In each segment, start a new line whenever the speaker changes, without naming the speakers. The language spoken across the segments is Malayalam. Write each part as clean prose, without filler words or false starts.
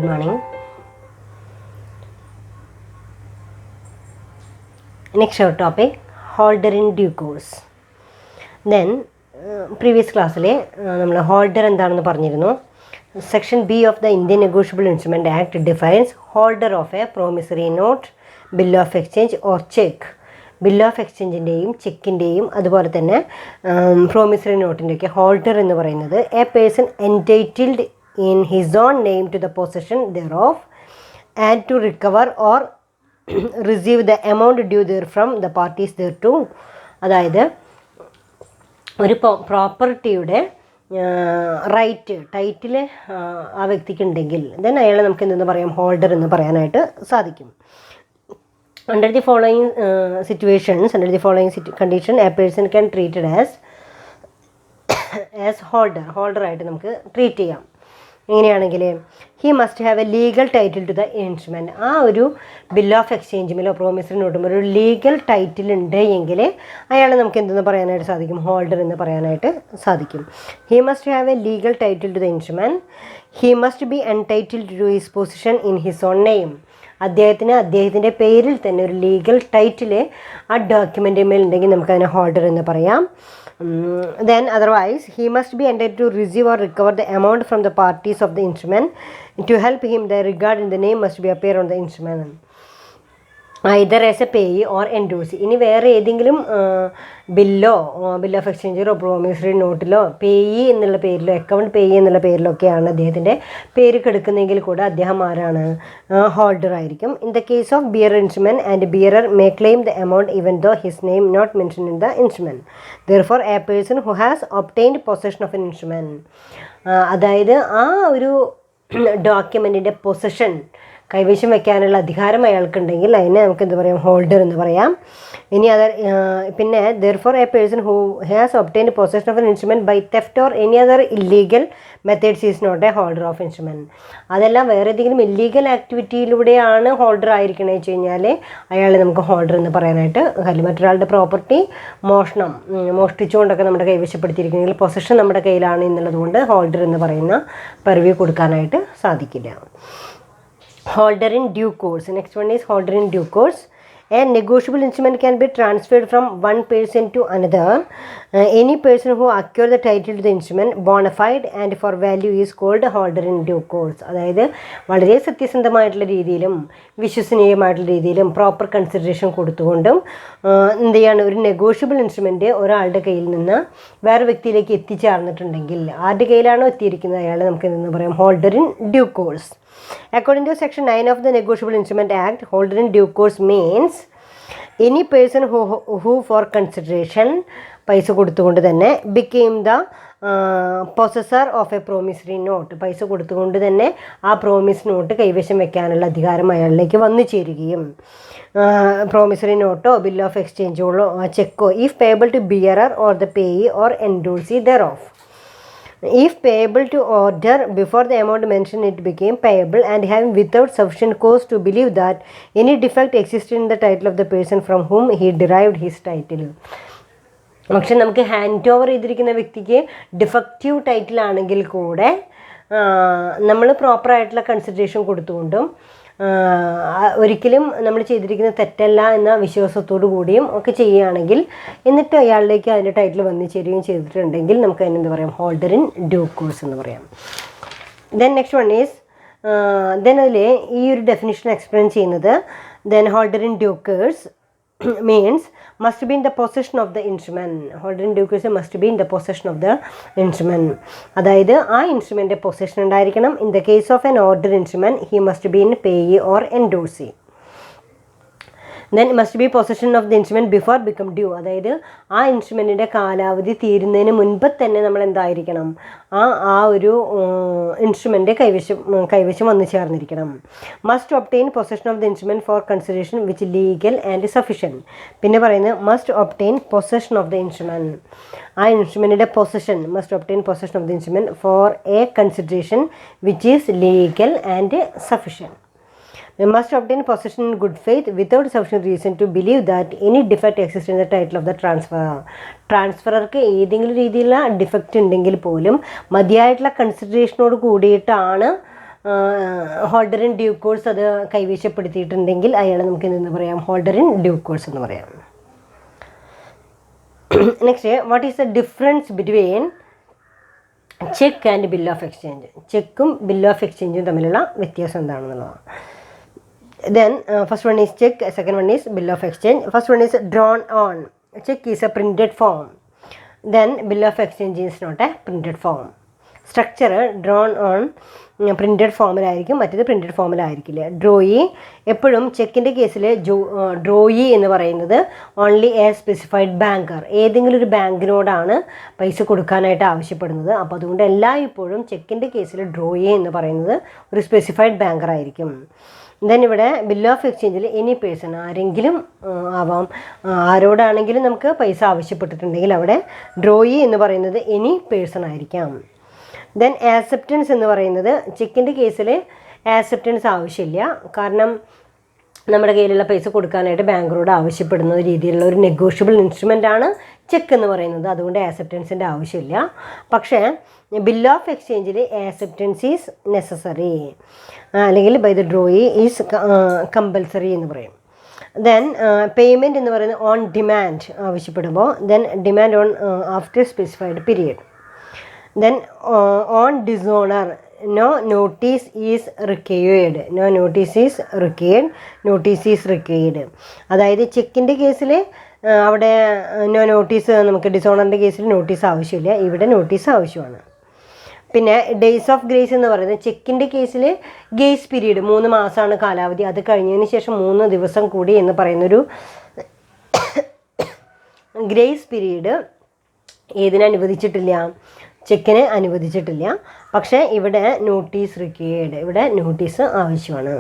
Good morning. Next our topic, holder in due course. Then previous class നമ്മൾ ഹോൾഡർ എന്താണെന്ന് പറഞ്ഞിരുന്നു. Section B of the Indian negotiable instrument act defines holder of a promissory note, bill of exchange or cheque. ബിൽ ഓഫ് എക്സ്ചേഞ്ചിൻ്റെയും ചെക്കിൻ്റെയും അതുപോലെ തന്നെ പ്രോമിസറി നോട്ടിൻ്റെയൊക്കെ ഹോൾഡർ എന്ന് പറയുന്നത് a person entitled in his own name to the possession thereof and to recover or receive the amount due therefrom the parties thereto. അതായത് ഒരു പ്രോപ്പർട്ടിയുടെ റൈറ്റ് ടൈറ്റിൽ ആ വ്യക്തിക്കുണ്ടെങ്കിൽ ദെൻ അയാളെ നമുക്ക് എന്തെന്ന് പറയാം, ഹോൾഡർ എന്ന് പറയാനായിട്ട് സാധിക്കും. Under the following situations, under the following condition, a person can treated as holder ആയിട്ട് നമുക്ക് ട്രീറ്റ് ചെയ്യാം. എങ്ങനെയാണെങ്കിൽ he must have a legal title to the instrument. ആ ഒരു ബിൽ ഓഫ് എക്സ്ചേഞ്ചിലോ പ്രോമിസറി നോട്ടും ഒരു ലീഗൽ ടൈറ്റിൽ ഉണ്ട് എങ്കിൽ അയാളെ നമുക്ക് എന്തെന്ന് പറയാനായിട്ട് സാധിക്കും, ഹോൾഡർ എന്ന് പറയാനായിട്ട് സാധിക്കും. He must have a legal title to the instrument. He must be entitled to his position in his own name. അദ്ദേഹത്തിൻ്റെ പേരിൽ തന്നെ ഒരു ലീഗൽ ടൈറ്റിൽ ആ ഡോക്യുമെൻ്റ് മേലുണ്ടെങ്കിൽ നമുക്കതിനെ ഹോൾഡർ എന്ന് പറയാം. Then otherwise he must be entitled to receive or recover the amount from the parties of the instrument. To help him, the regard in the name must be appear on the instrument either as a payee or endorsee. ഇനി വേറെ ഏതെങ്കിലും ബില്ലോ ഓഫ് എക്സ്ചേഞ്ചിലോ പ്രോമിസറി നോട്ടിലോ പേയി എന്നുള്ള പേരിലോ അക്കൗണ്ട് പേയി എന്നുള്ള പേരിലൊക്കെയാണ് അദ്ദേഹത്തിൻ്റെ പേര് കെടുക്കുന്നതെങ്കിൽ കൂടെ അദ്ദേഹം ആരാണ്, ഹോൾഡർ ആയിരിക്കും. In the case of bearer instrument and bearer may claim the amount even though his name not mention in the instrument. Therefore a person who has obtained possession of an instrument, അതായത് ആ ഒരു ഡോക്യുമെൻറ്റിൻ്റെ പൊസഷൻ കൈവശം വയ്ക്കാനുള്ള അധികാരം അയാൾക്കുണ്ടെങ്കിൽ അതിനെ നമുക്ക് എന്ത് പറയാം, ഹോൾഡർ എന്ന് പറയാം. ഇനി പിന്നെ therefore a person who has obtained possession of an instrument by theft or any other illegal methods is not a holder of instrument. അതെല്ലാം വേറെ ഏതെങ്കിലും ഇല്ലീഗൽ ആക്ടിവിറ്റിയിലൂടെയാണ് ഹോൾഡർ ആയിരിക്കണമെന്ന് വെച്ച് കഴിഞ്ഞാൽ അയാളെ നമുക്ക് ഹോൾഡർ എന്ന് പറയാനായിട്ട് കഴിയും. മറ്റൊരാളുടെ പ്രോപ്പർട്ടി മോഷ്ടിച്ചുകൊണ്ടൊക്കെ നമ്മുടെ കൈവശപ്പെടുത്തിയിരിക്കുന്നെങ്കിൽ പൊസഷൻ നമ്മുടെ കയ്യിലാണ് എന്നുള്ളതുകൊണ്ട് ഹോൾഡർ എന്ന് പറയുന്ന പദവി കൊടുക്കാനായിട്ട് സാധിക്കില്ല. Holder in due course. Next one is holder in due course. A negotiable instrument can be transferred from one person to another. Any person who acquire the title to the instrument bona fide and for value is called holder in due course. അതായത് വളരെ സത്യസന്ധമായിട്ടുള്ള രീതിയിലും വിശ്വസനീയമായിട്ടുള്ള രീതിയിലും പ്രോപ്പർ കൺസിഡറേഷൻ കൊടുത്തുകൊണ്ടും എന്ത് ചെയ്യാണ്, ഒരു നെഗോഷ്യബിൾ ഇൻസ്ട്രുമെൻറ്റ് ഒരാളുടെ കയ്യിൽ നിന്ന് വേറെ വ്യക്തിയിലേക്ക് എത്തിച്ചേർന്നിട്ടുണ്ടെങ്കിൽ ആരുടെ കയ്യിലാണോ എത്തിയിരിക്കുന്നത് അയാളെ നമുക്ക് എന്തെന്ന് പറയാം, holder in due course. According to Section 9 of the Negotiable Instrument Act, holder in due course means any person who for consideration പൈസ കൊടുത്തുകൊണ്ട് തന്നെ became the possessor of a promissory note. പൈസ കൊടുത്തുകൊണ്ട് തന്നെ ആ പ്രോമിസ് നോട്ട് കൈവശം വെക്കാനുള്ള അധികാരം അയാളിലേക്ക് വന്നു ചേരുകയും പ്രോമിസറി നോട്ടോ ബിൽ ഓഫ് എക്സ്ചേഞ്ചോ ചെക്കോ if payable to bearer or the payee or endorsee thereof. If payable to order before the amount mentioned it became payable and having without sufficient cause to believe that any defect existed in the title of the person from whom he derived his title. പക്ഷെ നമുക്ക് ഹാൻഡ് ഓവർ ചെയ്തിരിക്കുന്ന വ്യക്തിക്ക് ഡിഫക്റ്റീവ് ടൈറ്റിലാണെങ്കിൽ കൂടെ നമ്മൾ പ്രോപ്പറായിട്ടുള്ള കൺസിഡറേഷൻ കൊടുത്തുകൊണ്ടും ഒരിക്കലും നമ്മൾ ചെയ്തിരിക്കുന്ന തെറ്റല്ല എന്ന വിശ്വാസത്തോടു കൂടിയും ഒക്കെ ചെയ്യുകയാണെങ്കിൽ എന്നിട്ട് അയാളിലേക്ക് അതിൻ്റെ ടൈറ്റിൽ വന്നു ചേരുകയും ചെയ്തിട്ടുണ്ടെങ്കിൽ നമുക്ക് അതിനെന്ത് പറയാം, ഹോൾഡർ ഇൻ ഡ്യൂ കോഴ്സ് എന്ന് പറയാം. ദെൻ നെക്സ്റ്റ് വൺ ഈസ് അതിൽ ഈ ഒരു ഡെഫിനിഷൻ എക്സ്പ്ലെയിൻ ചെയ്യുന്നത് then holder in due course means must be in the possession of the instrument. Holder in due course must be in the possession of the instrument. അതായത് ആ ഇൻസ്ട്രുമെൻ്റ് പൊസഷൻ ഉണ്ടായിരിക്കണം. In the case of an order instrument he must be in payee or endorsee. Then must be possession of the instrument before become due. അതായത് ആ ഇൻസ്ട്രുമെൻറ്റിൻ്റെ കാലാവധി തീരുന്നതിന് മുൻപ് തന്നെ നമ്മൾ എന്തായിരിക്കണം, ആ ഒരു ഇൻസ്ട്രുമെൻ്റ് കൈവശം വന്നു ചേർന്നിരിക്കണം. Must obtain possession of the instrument for consideration which legal and sufficient. പിന്നെ പറയുന്നത് must obtain possession of the instrument. ആ ഇൻസ്ട്രുമെൻറ്റിൻ്റെ possession must obtain possession of the instrument for a consideration which is legal and sufficient. We must obtain possession in good faith without sufficient reason to believe that any defect exists in the title of the transferor. ട്രാൻസ്ഫറർക്ക് ഏതെങ്കിലും രീതിയിലുള്ള ഡിഫക്റ്റ് ഉണ്ടെങ്കിൽ പോലും മതിയായിട്ടുള്ള കൺസിഡറേഷനോട് കൂടിയിട്ടാണ് ഹോൾഡർ ഇൻ ഡ്യൂ കോഴ്സ് അത് കൈവശപ്പെടുത്തിയിട്ടുണ്ടെങ്കിൽ അയാളെ നമുക്ക് എന്തെന്ന് പറയാം, ഹോൾഡർ ഇൻ ഡ്യൂ കോഴ്സ് എന്ന് പറയാം. Next, what is the difference between cheque and bill of exchange? ചെക്കും ബിൽ ഓഫ് എക്സ്ചേഞ്ചും തമ്മിലുള്ള വ്യത്യാസം എന്താണെന്നുള്ളതാണ്. Then first one is check, second one is bill of exchange. First one is drawn on. Check is a printed form. Then bill of exchange is not a printed form. Structure drawn on printed ഫോമിലായിരിക്കും, മറ്റേത് പ്രിൻറ്റഡ് ഫോമിലായിരിക്കില്ല. ഡ്രോയി എപ്പോഴും ചെക്കിൻ്റെ കേസിൽ ഡ്രോയി എന്ന് പറയുന്നത് ഓൺലി എ സ്പെസിഫൈഡ് ബാങ്കർ, ഏതെങ്കിലും ഒരു ബാങ്കിനോടാണ് പൈസ കൊടുക്കാനായിട്ട് ആവശ്യപ്പെടുന്നത്. അപ്പോൾ അതുകൊണ്ട് എല്ലായ്പ്പോഴും ചെക്കിൻ്റെ കേസിൽ ഡ്രോയി എന്ന് പറയുന്നത് ഒരു സ്പെസിഫൈഡ് ബാങ്കർ ആയിരിക്കും. ദെൻ ഇവിടെ ബിൽ ഓഫ് എക്സ്ചേഞ്ചിൽ എനി പേഴ്സൺ, ആരെങ്കിലും ആവാം, ആരോടാണെങ്കിലും നമുക്ക് പൈസ ആവശ്യപ്പെട്ടിട്ടുണ്ടെങ്കിൽ അവിടെ ഡ്രോയി എന്ന് പറയുന്നത് എനി പേഴ്സൺ ആയിരിക്കാം. ദെൻ ആക്സെപ്റ്റൻസ് എന്ന് പറയുന്നത് ചെക്കിൻ്റെ കേസിൽ ആക്സെപ്റ്റൻസ് ആവശ്യമില്ല, കാരണം നമ്മുടെ കയ്യിലുള്ള പൈസ കൊടുക്കാനായിട്ട് ബാങ്കറോട് ആവശ്യപ്പെടുന്ന രീതിയിലുള്ള ഒരു നെഗോഷ്യബിൾ ഇൻസ്ട്രുമെൻ്റാണ് ചെക്ക് എന്ന് പറയുന്നത്. അതുകൊണ്ട് ആക്സെപ്റ്റൻസിൻ്റെ ആവശ്യമില്ല. പക്ഷേ ബിൽ ഓഫ് എക്സ്ചേഞ്ചിൽ ആക്സെപ്റ്റൻസ് ഈസ് നെസസറി, അല്ലെങ്കിൽ by the drawee is compulsory എന്ന് പറയും. ദെൻ പേയ്മെൻറ്റ് എന്ന് പറയുന്നത് ഓൺ ഡിമാൻഡ് ആവശ്യപ്പെടുമ്പോൾ, then demand on after specified period. Then on dishonour no notice is required, no notice is required, notice is required. അതായത് ചെക്കിൻ്റെ കേസിൽ അവിടെ നോ നോട്ടീസ്, നമുക്ക് ഡിസോണറിൻ്റെ കേസിൽ നോട്ടീസ് ആവശ്യമില്ല, ഇവിടെ നോട്ടീസ് ആവശ്യമാണ്. പിന്നെ ഡേയ്സ് ഓഫ് ഗ്രേസ് എന്ന് പറയുന്നത് ചെക്കിൻ്റെ കേസിൽ ഗ്രേസ് പീരീഡ് 3 മാസമാണ് കാലാവധി, അത് കഴിഞ്ഞതിന് ശേഷം 3 ദിവസം കൂടി എന്ന് പറയുന്നൊരു ഗ്രേസ് പീരീഡ് ഏതിനനുവദിച്ചിട്ടില്ല, ചെക്കിന് അനുവദിച്ചിട്ടില്ല. പക്ഷേ ഇവിടെ നോട്ടീസ് റിക്വയർഡ്, ഇവിടെ നോട്ടീസ് ആവശ്യമാണ്.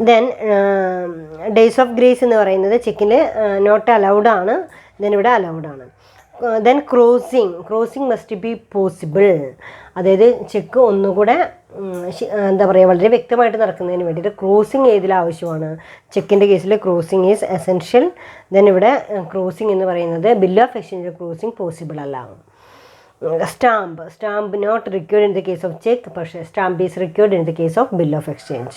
ദെൻ ഡേയ്സ് ഓഫ് ഗ്രേസ് എന്ന് പറയുന്നത് ചെക്കിൽ നോട്ട് അലൗഡ് ആണ്, ദെൻ ഇവിടെ അലൗഡ് ആണ്. Then crossing must be possible, അതായത് ചെക്ക് ഒന്നുകൂടെ എന്താ പറയുക, വളരെ വ്യക്തമായിട്ട് നടക്കുന്നതിന് വേണ്ടിയിട്ട് ക്രോസിങ് ഏതിലാവശ്യമാണ്, ചെക്കിൻ്റെ കേസിൽ ക്രോസിങ് ഈസ് എസെൻഷ്യൽ. ദെൻ ഇവിടെ ക്രോസിങ് എന്ന് പറയുന്നത് bill of exchange crossing possible അല്ല. Stamp not required in the case of cheque, പക്ഷേ stamp is required in the case of bill of exchange.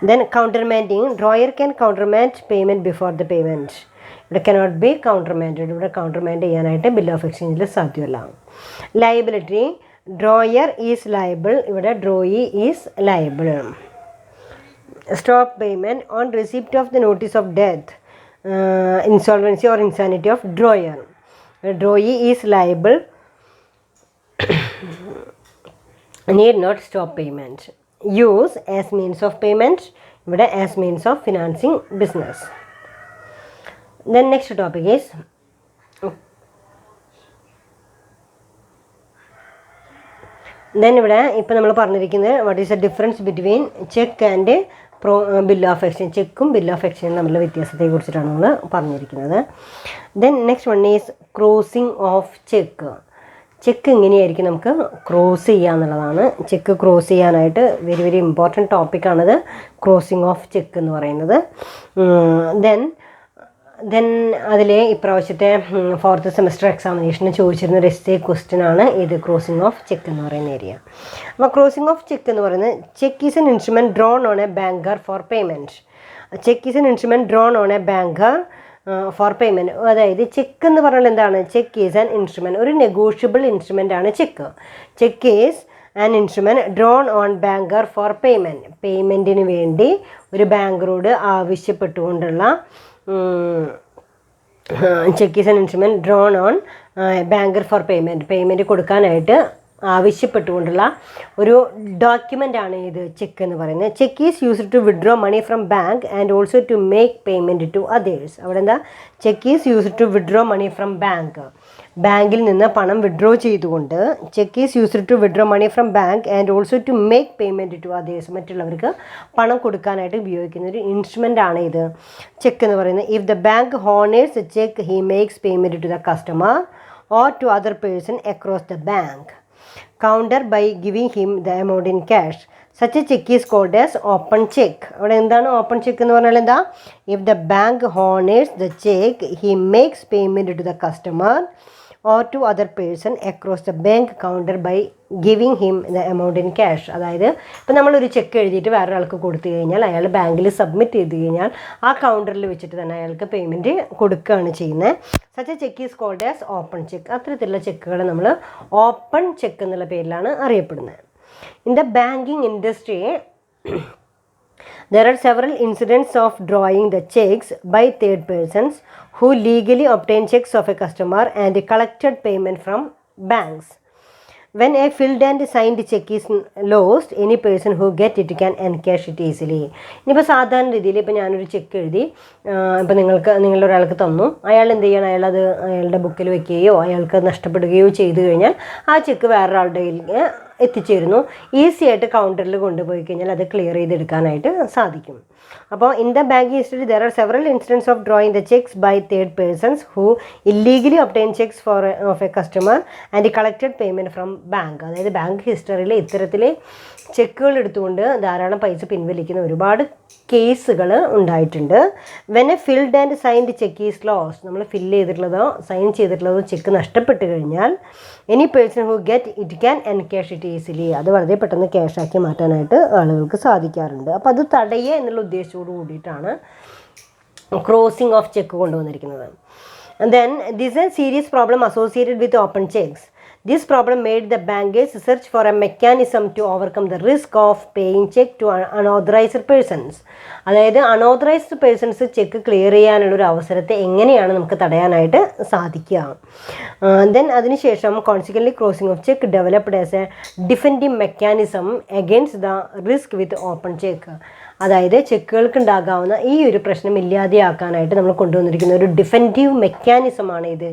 Then countermanding, drawer can countermand payment before the payment, ഇവിടെ കനോട്ട് ബി കൗണ്ടർമാൻഡ്, ഇവിടെ കൗണ്ടർമാൻഡ് ചെയ്യാനായിട്ട് ബിൽ ഓഫ് എക്സ്ചേഞ്ചിൽ സാധ്യമല്ല. ലയബിലിറ്റി, ഡ്രോയർ ഈസ് ലയബിൾ, ഇവിടെ drawee is liable. Stop payment on receipt of the notice of death, insolvency or insanity of drawer, drawee is liable, need not stop payment. Use as means of payment, ഇവിടെ as means of financing business. Then next topic is then ഇവിടെ ഇപ്പോൾ നമ്മൾ പറഞ്ഞിരിക്കുന്നത് what is the difference between cheque and bill of exchange, ചെക്കും ബിൽ ഓഫ് എക്സ്ചേഞ്ചും തമ്മിലുള്ള വ്യത്യാസത്തെ കുറിച്ചിട്ടാണ് നമ്മൾ പറഞ്ഞിരിക്കുന്നത്. Then next one is crossing of cheque. Cheque എങ്ങനെയായിരിക്കും നമുക്ക് ക്രോസ് ചെയ്യുക എന്നുള്ളതാണ്. ചെക്ക് ക്രോസ് ചെയ്യാനായിട്ട് വെരി വെരി ഇമ്പോർട്ടൻറ്റ് ടോപ്പിക്കാണിത്, ക്രോസിംഗ് ഓഫ് ചെക്ക് എന്ന് പറയുന്നത്. ദെൻ അതിലെ ഇപ്രാവശ്യത്തെ 4th സെമസ്റ്റർ എക്സാമിനേഷന് ചോദിച്ചിരുന്ന ഒരു എസ്സേ ക്വസ്റ്റ്യൻ ആണ് ഇത് ക്രോസിംഗ് ഓഫ് ചെക്ക് എന്ന് പറയുന്ന ഏരിയ. അപ്പോൾ ക്രോസിംഗ് ഓഫ് ചെക്ക് എന്ന് പറയുന്നത് cheque is an instrument drawn on a banker for payment. Cheque is an instrument drawn on a banker for payment. അതായത് ചെക്ക് എന്ന് പറഞ്ഞാൽ എന്താണ്, ചെക്ക് ഈസ് ആൻ ഇൻസ്ട്രുമെൻറ്റ്, ഒരു നെഗോഷ്യബിൾ ഇൻസ്ട്രുമെൻ്റ് ആണ് cheque. Cheque is an instrument drawn on banker for payment, പേയ്മെൻറ്റിന് വേണ്ടി ഒരു ബാങ്കറോട് ആവശ്യപ്പെട്ടുകൊണ്ടുള്ള cheque is an instrument drawn on banker for payment, payment കൊടുക്കാനായിട്ട് ആവശ്യപ്പെട്ടുകൊണ്ടുള്ള ഒരു ഡോക്യുമെൻ്റാണ് ഇത് ചെക്ക് എന്ന് പറയുന്നത്. Cheque is used to withdraw money from bank and also to make payment to others. അവിടെ എന്താ, cheque is used to withdraw money from bank, ബാങ്കിൽ നിന്ന് പണം വിഡ്രോ ചെയ്തുകൊണ്ട്, cheque is used to withdraw money from bank and also to make payment to others, മറ്റുള്ളവർക്ക് പണം കൊടുക്കാനായിട്ട് ഉപയോഗിക്കുന്ന ഒരു ഇൻസ്ട്രുമെൻ്റ് ആണ് ഇത് ചെക്ക് എന്ന് പറയുന്നത്. If the bank honours a cheque he makes payment to the customer or to other person across the bank counter by giving him the amount in cash. Such a check is called as open check. അവിടെ എന്താണ് ഓപ്പൺ ചെക്ക് എന്ന് പറഞ്ഞാൽ എന്താ, if the bank honours the cheque he makes payment to the customer or to other person across the bank counter by giving him the amount in cash. അതായത് ഇപ്പം നമ്മളൊരു ചെക്ക് എഴുതിയിട്ട് വേറെ ആൾക്ക് കൊടുത്തു കഴിഞ്ഞാൽ അയാൾ ബാങ്കിൽ സബ്മിറ്റ് ചെയ്ത് കഴിഞ്ഞാൽ ആ കൗണ്ടറിൽ വെച്ചിട്ട് തന്നെ അയാൾക്ക് പേയ്മെൻറ്റ് കൊടുക്കുകയാണ് ചെയ്യുന്നത്. Such a cheque is called as open cheque. അത്തരത്തിലുള്ള ചെക്കുകൾ നമ്മൾ ഓപ്പൺ ചെക്ക് എന്നുള്ള പേരിലാണ് അറിയപ്പെടുന്നത്. In the banking industry there are several incidents of drawing the checks by third persons who legally obtain checks of a customer and collected payment from banks. When a filled and signed check is lost, any person who get it can encash it easily. ഇനിയിപ്പോൾ സാധാരണ രീതിയിൽ ഇപ്പോൾ ഞാനൊരു ചെക്ക് എഴുതി ഇപ്പോൾ നിങ്ങളുടെ ഒരാൾക്ക് തന്നു, അയാൾ എന്ത് ചെയ്യണം, അയാളത് അയാളുടെ ബുക്കിൽ വെക്കുകയോ അയാൾക്ക് നഷ്ടപ്പെടുകയോ ചെയ്തു കഴിഞ്ഞാൽ ആ ചെക്ക് വേറൊരാളുടെ എത്തിച്ചേരുന്നു. ഈസി ആയിട്ട് കൗണ്ടറിൽ കൊണ്ടുപോയി കഴിഞ്ഞാൽ അത് ക്ലിയർ ചെയ്തെടുക്കാനായിട്ട് സാധിക്കും. അപ്പോൾ in the banking history there are several incidence of drawing the cheques by third persons who illegally obtain cheques of a customer and collected payment from bank. അതായത് ബാങ്ക് ഹിസ്റ്ററിയിൽ ഇത്തരത്തിൽ ചെക്കുകൾ എടുത്തുകൊണ്ട് ധാരാളം പൈസ പിൻവലിക്കുന്ന ഒരുപാട് കേസുകൾ ഉണ്ടായിട്ടുണ്ട്. When a filled and signed cheque is lost, നമ്മൾ ഫില്ല് ചെയ്തിട്ടുള്ളതോ സൈൻ ചെയ്തിട്ടുള്ളതോ ചെക്ക് നഷ്ടപ്പെട്ട് കഴിഞ്ഞാൽ any person who get it can encash it easily, അത് വളരെ പെട്ടെന്ന് ക്യാഷാക്കി മാറ്റാനായിട്ട് ആളുകൾക്ക് സാധിക്കാറുണ്ട്. അപ്പോൾ അത് തടയുക എന്നുള്ള ഉദ്ദേശത്തോടു കൂടിയിട്ടാണ് ക്രോസിംഗ് ഓഫ് ചെക്ക് കൊണ്ടുവന്നിരിക്കുന്നത്. Then this a serious problem associated with open cheques. This problem made the bankers search for a mechanism to overcome the risk of paying check to unauthorized persons. അതായത് അൺഓതറൈസ്ഡ് പേഴ്സൺസ് ചെക്ക് ക്ലിയർ ചെയ്യാനുള്ളൊരു അവസരത്തെ എങ്ങനെയാണ് നമുക്ക് തടയാനായിട്ട് സാധിക്കുക. ദെൻ അതിനുശേഷം consequently crossing of check developed as A defending mechanism against the risk with open check. അതായത് ചെക്കുകൾക്ക് ഉണ്ടാകാവുന്ന ഈ ഒരു പ്രശ്നം ഇല്ലാതെയാക്കാനായിട്ട് നമ്മൾ കൊണ്ടുവന്നിരിക്കുന്ന ഒരു ഡിഫെൻഡീവ് മെക്കാനിസമാണ് ഇത്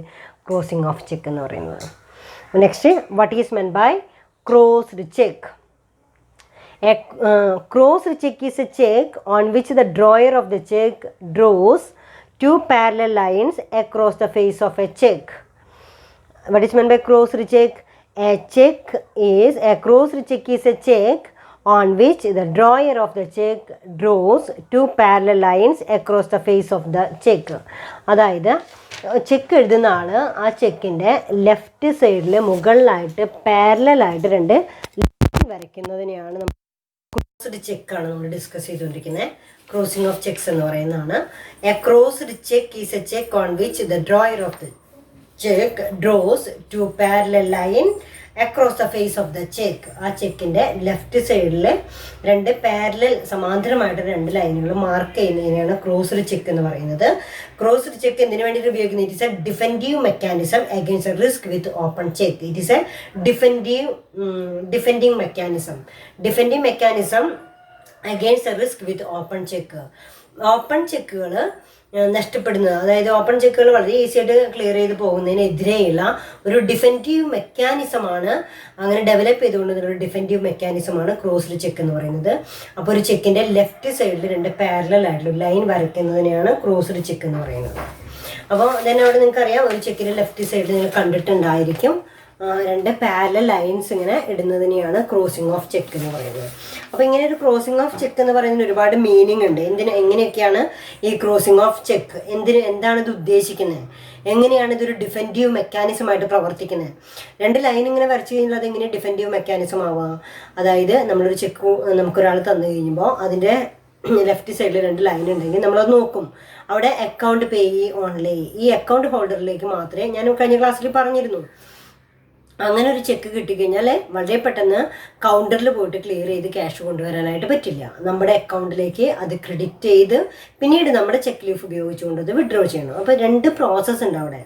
ക്രോസിംഗ് ഓഫ് ചെക്ക് എന്ന് പറയുന്നത്. Next, what is meant by crossed check? A crossed check is a check on which the drawer of the check draws two parallel lines across the face of a check. What is meant by crossed check? A crossed check is a check on which the drawer of the check draws two parallel lines across the face of the check. അതായത് ചെക്ക് എഴുതുന്ന ആൾ ആ ചെക്കിൻ്റെ ലെഫ്റ്റ് സൈഡിൽ മുകളിലായിട്ട് പാരലായിട്ട് രണ്ട് ലൈൻ വരയ്ക്കുന്നതിനെയാണ് നമ്മൾ ക്രോസ്ഡ് ചെക്കാണ് നമ്മൾ ഡിസ്കസ് ചെയ്തുകൊണ്ടിരിക്കുന്നത്. ക്രോസിംഗ് ഓഫ് ചെക്സ് എന്ന് പറയുന്നതാണ്. A crossed cheque is a cheque on which the drawer of the cheque draws two parallel line across the face of the cheque. ആ ചെക്കിൻ്റെ ലെഫ്റ്റ് സൈഡിൽ രണ്ട് പാരലൽ സമാന്തരമായിട്ട് രണ്ട് ലൈനുകൾ മാർക്ക് ചെയ്യുന്നതിനാണ് ക്രോസ്ഡ് ചെക്ക് എന്ന് പറയുന്നത്. ക്രോസ്ഡ് ചെക്ക് എന്തിനു വേണ്ടിയിട്ട് ഉപയോഗിക്കുന്നത്? It is a defensive mechanism against a risk with open cheque. It is a defending mechanism against a risk with open cheque. Open ചെക്കുകൾ നഷ്ടപ്പെടുന്നത്, അതായത് ഓപ്പൺ ചെക്കുകൾ വളരെ ഈസി ആയിട്ട് ക്ലിയർ ചെയ്ത് പോകുന്നതിനെതിരെയുള്ള ഒരു ഡിഫെൻഡീവ് മെക്കാനിസമാണ്, അങ്ങനെ ഡെവലപ്പ് ചെയ്തുകൊണ്ടുള്ള ഒരു ഡിഫെൻഡീവ് മെക്കാനിസമാണ് ക്രോസ്ഡ് ചെക്ക് എന്ന് പറയുന്നത്. അപ്പോൾ ഒരു ചെക്കിൻ്റെ ലെഫ്റ്റ് സൈഡിൽ രണ്ട് പാരലൽ ആയിട്ടുള്ള ലൈൻ വരയ്ക്കുന്നതിനെയാണ് ക്രോസ്ഡ് ചെക്ക് എന്ന് പറയുന്നത്. അപ്പോൾ തന്നെ അവിടെ നിങ്ങൾക്കറിയാം, ഒരു ചെക്കിൻ്റെ ലെഫ്റ്റ് സൈഡിൽ നിങ്ങൾ കണ്ടിട്ടുണ്ടായിരിക്കും രണ്ട് പാരലൽ ലൈൻസ് ഇങ്ങനെ ഇടുന്നതിനെയാണ് ക്രോസിംഗ് ഓഫ് ചെക്ക് എന്ന് പറയുന്നത്. അപ്പോൾ ഇങ്ങനെ ഒരു ക്രോസിംഗ് ഓഫ് ചെക്ക് എന്ന് പറയുന്നതിന് ഒരുപാട് മീനിങ് ഉണ്ട്. എങ്ങനെയൊക്കെയാണ് ഈ ക്രോസിംഗ് ഓഫ് ചെക്ക്, എന്താണ് ഇത് ഉദ്ദേശിക്കുന്നത്, എങ്ങനെയാണ് ഇതൊരു ഡിഫെൻഡീവ് മെക്കാനിസമായിട്ട് പ്രവർത്തിക്കുന്നത്? രണ്ട് ലൈൻ ഇങ്ങനെ വരച്ചു കഴിഞ്ഞാൽ അതെങ്ങനെ ഡിഫെൻഡീവ് മെക്കാനിസം ആവാം? അതായത് നമ്മളൊരു ചെക്ക് നമുക്കൊരാൾ തന്നു കഴിയുമ്പോൾ അതിൻ്റെ ലെഫ്റ്റ് സൈഡിൽ രണ്ട് ലൈൻ ഉണ്ടെങ്കിൽ നമ്മളത് നോക്കും. അവിടെ അക്കൗണ്ട് പേയി ഓൺലി, ഈ അക്കൗണ്ട് ഹോൾഡറിലേക്ക് മാത്രമേ, ഞാൻ കഴിഞ്ഞ ക്ലാസ്സിൽ പറഞ്ഞിരുന്നു, അങ്ങനെ ഒരു ചെക്ക് കിട്ടിക്കഴിഞ്ഞാൽ വളരെ പെട്ടെന്ന് കൗണ്ടറിൽ പോയിട്ട് ക്ലിയർ ചെയ്ത് ക്യാഷ് കൊണ്ടുവരാനായിട്ട് പറ്റില്ല. നമ്മുടെ അക്കൗണ്ടിലേക്ക് അത് ക്രെഡിറ്റ് ചെയ്ത് പിന്നീട് നമ്മുടെ ചെക്ക് ലീഫ് ഉപയോഗിച്ചുകൊണ്ട് അത് വിഡ്രോ ചെയ്യണം. അപ്പോൾ രണ്ട് പ്രോസസ്സ് ഉണ്ട് അവിടെ.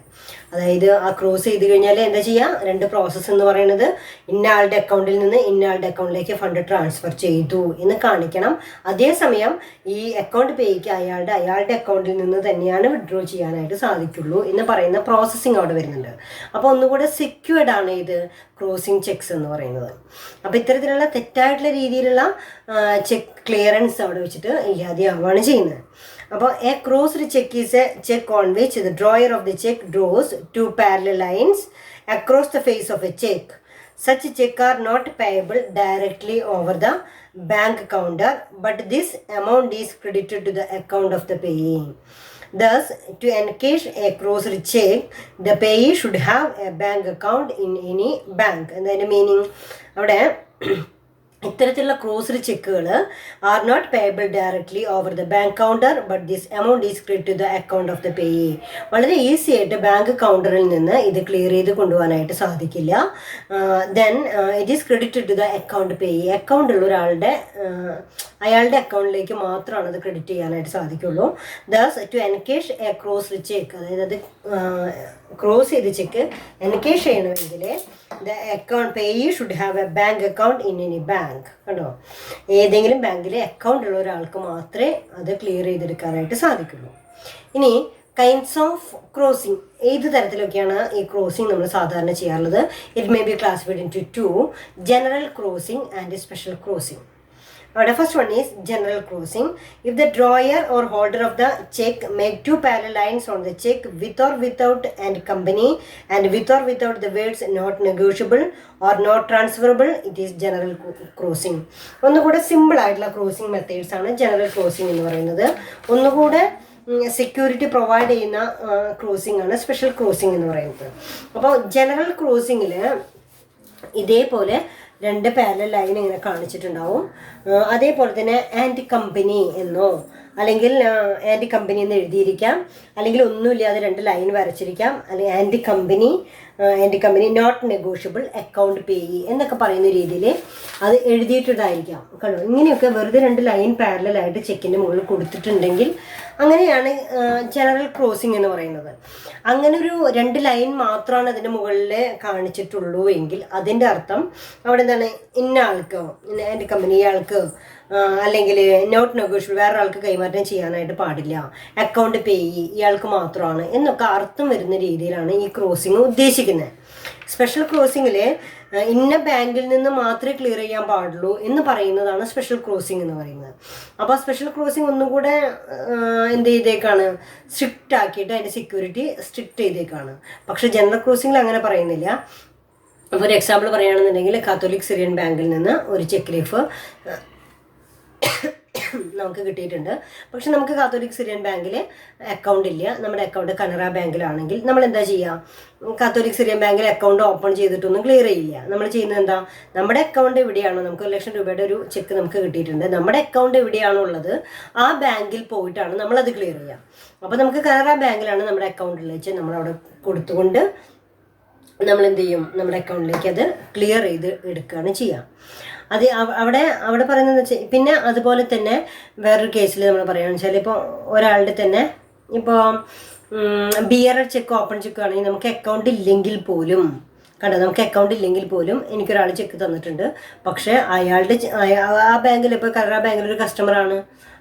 അതായത് ആ ക്രോസ് ചെയ്ത് കഴിഞ്ഞാൽ എന്താ ചെയ്യുക? രണ്ട് പ്രോസസ്സ് എന്ന് പറയുന്നത് ഇന്ന ആളുടെ അക്കൗണ്ടിൽ നിന്ന് ഇന്ന ആളുടെ അക്കൗണ്ടിലേക്ക് ഫണ്ട് ട്രാൻസ്ഫർ ചെയ്തു എന്ന് കാണിക്കണം. അതേസമയം ഈ അക്കൗണ്ട് പേയ്ക്ക് അയാളുടെ അക്കൗണ്ടിൽ നിന്ന് തന്നെയാണ് വിഡ്രോ ചെയ്യാനായിട്ട് സാധിക്കുള്ളൂ എന്ന് പറയുന്ന പ്രോസസ്സിങ് അവിടെ വരുന്നുണ്ട്. അപ്പോൾ ഒന്നുകൂടെ സെക്യൂർഡ് ആണ് ഇത് ക്രോസിംഗ് ചെക്സ് എന്ന് പറയുന്നത്. അപ്പോൾ ഇത്തരത്തിലുള്ള തെറ്റായിട്ടുള്ള രീതിയിലുള്ള ചെക്ക് ക്ലിയറൻസ് അവിടെ വെച്ചിട്ട് ഇല്ലാതെയാവുകയാണ് ചെയ്യുന്നത്. അപ്പോൾ a crossed cheque is a cheque on which the drawer of the cheque draws two parallel lines across the face of a cheque. Such check are not payable directly over the bank counter, but this amount is credited to the account of the payee. Thus, to encash a crossed check, the payee should have a bank account in any bank. എന്നതിൻ്റെ മീനിങ് അവിടെ ഇത്തരത്തിലുള്ള ക്രോസ്ഡ് ചെക്കുകൾ are not payable directly over the bank counter but this amount is credit to the account of the payee. വളരെ ഈസി ആയിട്ട് ബാങ്ക് കൗണ്ടറിൽ നിന്ന് ഇത് ക്ലിയർ ചെയ്ത് കൊണ്ടുപോകാനായിട്ട് സാധിക്കില്ല. Then it is credited to the account payee. അക്കൗണ്ടുള്ള ഒരാളുടെ അയാളുടെ അക്കൗണ്ടിലേക്ക് മാത്രമാണ് അത് ക്രെഡിറ്റ് ചെയ്യാനായിട്ട് സാധിക്കുള്ളൂ. Thus to encash a crossed cheque, അതായത് അത് ക്രോസ് ചെയ്ത് ചെക്ക് എൻകേഷ് ചെയ്യണമെങ്കിൽ the account payee should have a bank account in any bank. കണ്ടോ, ഏതെങ്കിലും ബാങ്കിലെ അക്കൗണ്ട് ഉള്ള ഒരാൾക്ക് മാത്രമേ അത് ക്ലിയർ ചെയ്തെടുക്കാനായിട്ട് സാധിക്കുള്ളൂ. ഇനി കൈൻഡ്സ് ഓഫ് ക്രോസിംഗ്, ഏത് തരത്തിലൊക്കെയാണ് ഈ ക്രോസിംഗ് നമ്മൾ സാധാരണ ചെയ്യാറുള്ളത്? It may be classified into general crossing and special crossing. The first one is general crossing. If the drawer or holder of the check make two parallel lines on the check with or without and company and with or without the words not negotiable or not transferable, it is general crossing. ഒന്നുകൂടെ സിമ്പിൾ ആയിട്ടുള്ള ക്രോസിംഗ് മെത്തേഡ്സ് ആണ് ജനറൽ ക്രോസിംഗ് എന്ന് പറയുന്നത്. ഒന്നുകൂടെ സെക്യൂരിറ്റി പ്രൊവൈഡ് ചെയ്യുന്ന ക്രോസിംഗ് ആണ് സ്പെഷ്യൽ ക്രോസിംഗ് എന്ന് പറയുന്നത്. അപ്പോൾ ജനറൽ ക്രോസിംഗിൽ ഇതേപോലെ രണ്ട് പാരലൽ ലൈൻ ഇങ്ങനെ കാണിച്ചിട്ടുണ്ടാവും. അതേപോലെ തന്നെ ആൻഡ് കമ്പനി എന്നോ അല്ലെങ്കിൽ ആൻഡ് കമ്പനി എന്ന് എഴുതിയിരിക്കാം, അല്ലെങ്കിൽ ഒന്നുമില്ലാതെ രണ്ട് ലൈൻ വരച്ചിരിക്കാം, അല്ലെങ്കിൽ and company not negotiable account payee എന്നൊക്കെ പറയുന്ന രീതിയിൽ അത് എഴുതിയിട്ടുണ്ടായിരിക്കാം. കണ്ടോ, ഇങ്ങനെയൊക്കെ വെറുതെ രണ്ട് ലൈൻ പാരലലായിട്ട് ചെക്കിൻ്റെ മുകളിൽ കൊടുത്തിട്ടുണ്ടെങ്കിൽ അങ്ങനെയാണ് ജനറൽ ക്രോസിംഗ് എന്ന് പറയുന്നത്. അങ്ങനെ ഒരു രണ്ട് ലൈൻ മാത്രമാണ് അതിൻ്റെ മുകളിൽ കാണിച്ചിട്ടുള്ളൂ എങ്കിൽ അതിൻ്റെ അർത്ഥം അവിടെ എന്താണ്, ഇന്ന ആൾക്ക് ആൻഡ് കമ്പനി ഇയാൾക്ക് അല്ലെങ്കിൽ നോട്ട് നെഗോഷ്യബിൾ വേറെ ആൾക്ക് കൈമാറ്റം ചെയ്യാനായിട്ട് പാടില്ല, അക്കൗണ്ട് പേയി ഇയാൾക്ക് മാത്രമാണ് എന്നൊക്കെ അർത്ഥം വരുന്ന രീതിയിലാണ് ഈ ക്രോസിംഗ് ഉദ്ദേശിക്കുന്നത്. സ്പെഷ്യൽ ക്രോസിംഗിൽ ഇന്ന ബാങ്കിൽ നിന്ന് മാത്രമേ ക്ലിയർ ചെയ്യാൻ പാടുള്ളൂ എന്ന് പറയുന്നതാണ് സ്പെഷ്യൽ ക്രോസിംഗ് എന്ന് പറയുന്നത്. അപ്പോൾ സ്പെഷ്യൽ ക്രോസിംഗ് ഒന്നും കൂടെ എന്ത് ചെയ്തേക്കാണ്, സ്ട്രിക്റ്റ് ആക്കിയിട്ട് അതിൻ്റെ സെക്യൂരിറ്റി സ്ട്രിക്റ്റ് ചെയ്തേക്കാണ്. പക്ഷെ ജനറൽ ക്രോസിംഗിൽ അങ്ങനെ പറയുന്നില്ല. അപ്പോൾ ഒരു എക്സാമ്പിൾ പറയുകയാണെന്നുണ്ടെങ്കിൽ കാത്തോലിക് സിറിയൻ ബാങ്കിൽ നിന്ന് ഒരു ചെക്ക് ലീഫ് നമുക്ക് കിട്ടിയിട്ടുണ്ട്. പക്ഷെ നമുക്ക് കാത്തോലിക് സിറിയൻ ബാങ്കിൽ അക്കൗണ്ട് ഇല്ല, നമ്മുടെ അക്കൗണ്ട് കനറ ബാങ്കിലാണെങ്കിൽ നമ്മൾ എന്താ ചെയ്യുക? കാത്തോലിക് സിറിയൻ ബാങ്കിൽ അക്കൗണ്ട് ഓപ്പൺ ചെയ്തിട്ടൊന്നും ക്ലിയർ ചെയ്യില്ല. നമ്മൾ ചെയ്യുന്നത് എന്താ, നമ്മുടെ അക്കൗണ്ട് എവിടെയാണോ, നമുക്ക് 1 ലക്ഷം രൂപയുടെ ഒരു ചെക്ക് നമുക്ക് കിട്ടിയിട്ടുണ്ട്, നമ്മുടെ അക്കൗണ്ട് എവിടെയാണോ ഉള്ളത് ആ ബാങ്കിൽ പോയിട്ടാണ് നമ്മളത് ക്ലിയർ ചെയ്യുക. അപ്പോൾ നമുക്ക് കനറ ബാങ്കിലാണ് നമ്മുടെ അക്കൗണ്ടിൽ വെച്ച് നമ്മളവിടെ കൊടുത്തുകൊണ്ട് നമ്മൾ എന്ത് ചെയ്യും, നമ്മുടെ അക്കൗണ്ടിലേക്ക് അത് ക്ലിയർ ചെയ്ത് എടുക്കുകയാണ് ചെയ്യുക. അത് അവിടെ പറയുന്നതെന്ന് വെച്ചാൽ, പിന്നെ അതുപോലെ തന്നെ വേറൊരു കേസിൽ നമ്മൾ പറയുകയാണെന്ന് വെച്ചാൽ, ഇപ്പോൾ ഒരാളുടെ തന്നെ ഇപ്പോൾ ബിയറർ ചെക്ക് ഓപ്പൺ ചെക്ക് ആണെങ്കിൽ നമുക്ക് അക്കൗണ്ട് ഇല്ലെങ്കിൽ പോലും, കണ്ടോ, നമുക്ക് അക്കൗണ്ട് ഇല്ലെങ്കിൽ പോലും എനിക്കൊരാൾ ചെക്ക് തന്നിട്ടുണ്ട്. പക്ഷേ അയാളുടെ ആ ബാങ്കിൽ, ഇപ്പോൾ കനറ ബാങ്കിലൊരു കസ്റ്റമറാണ്,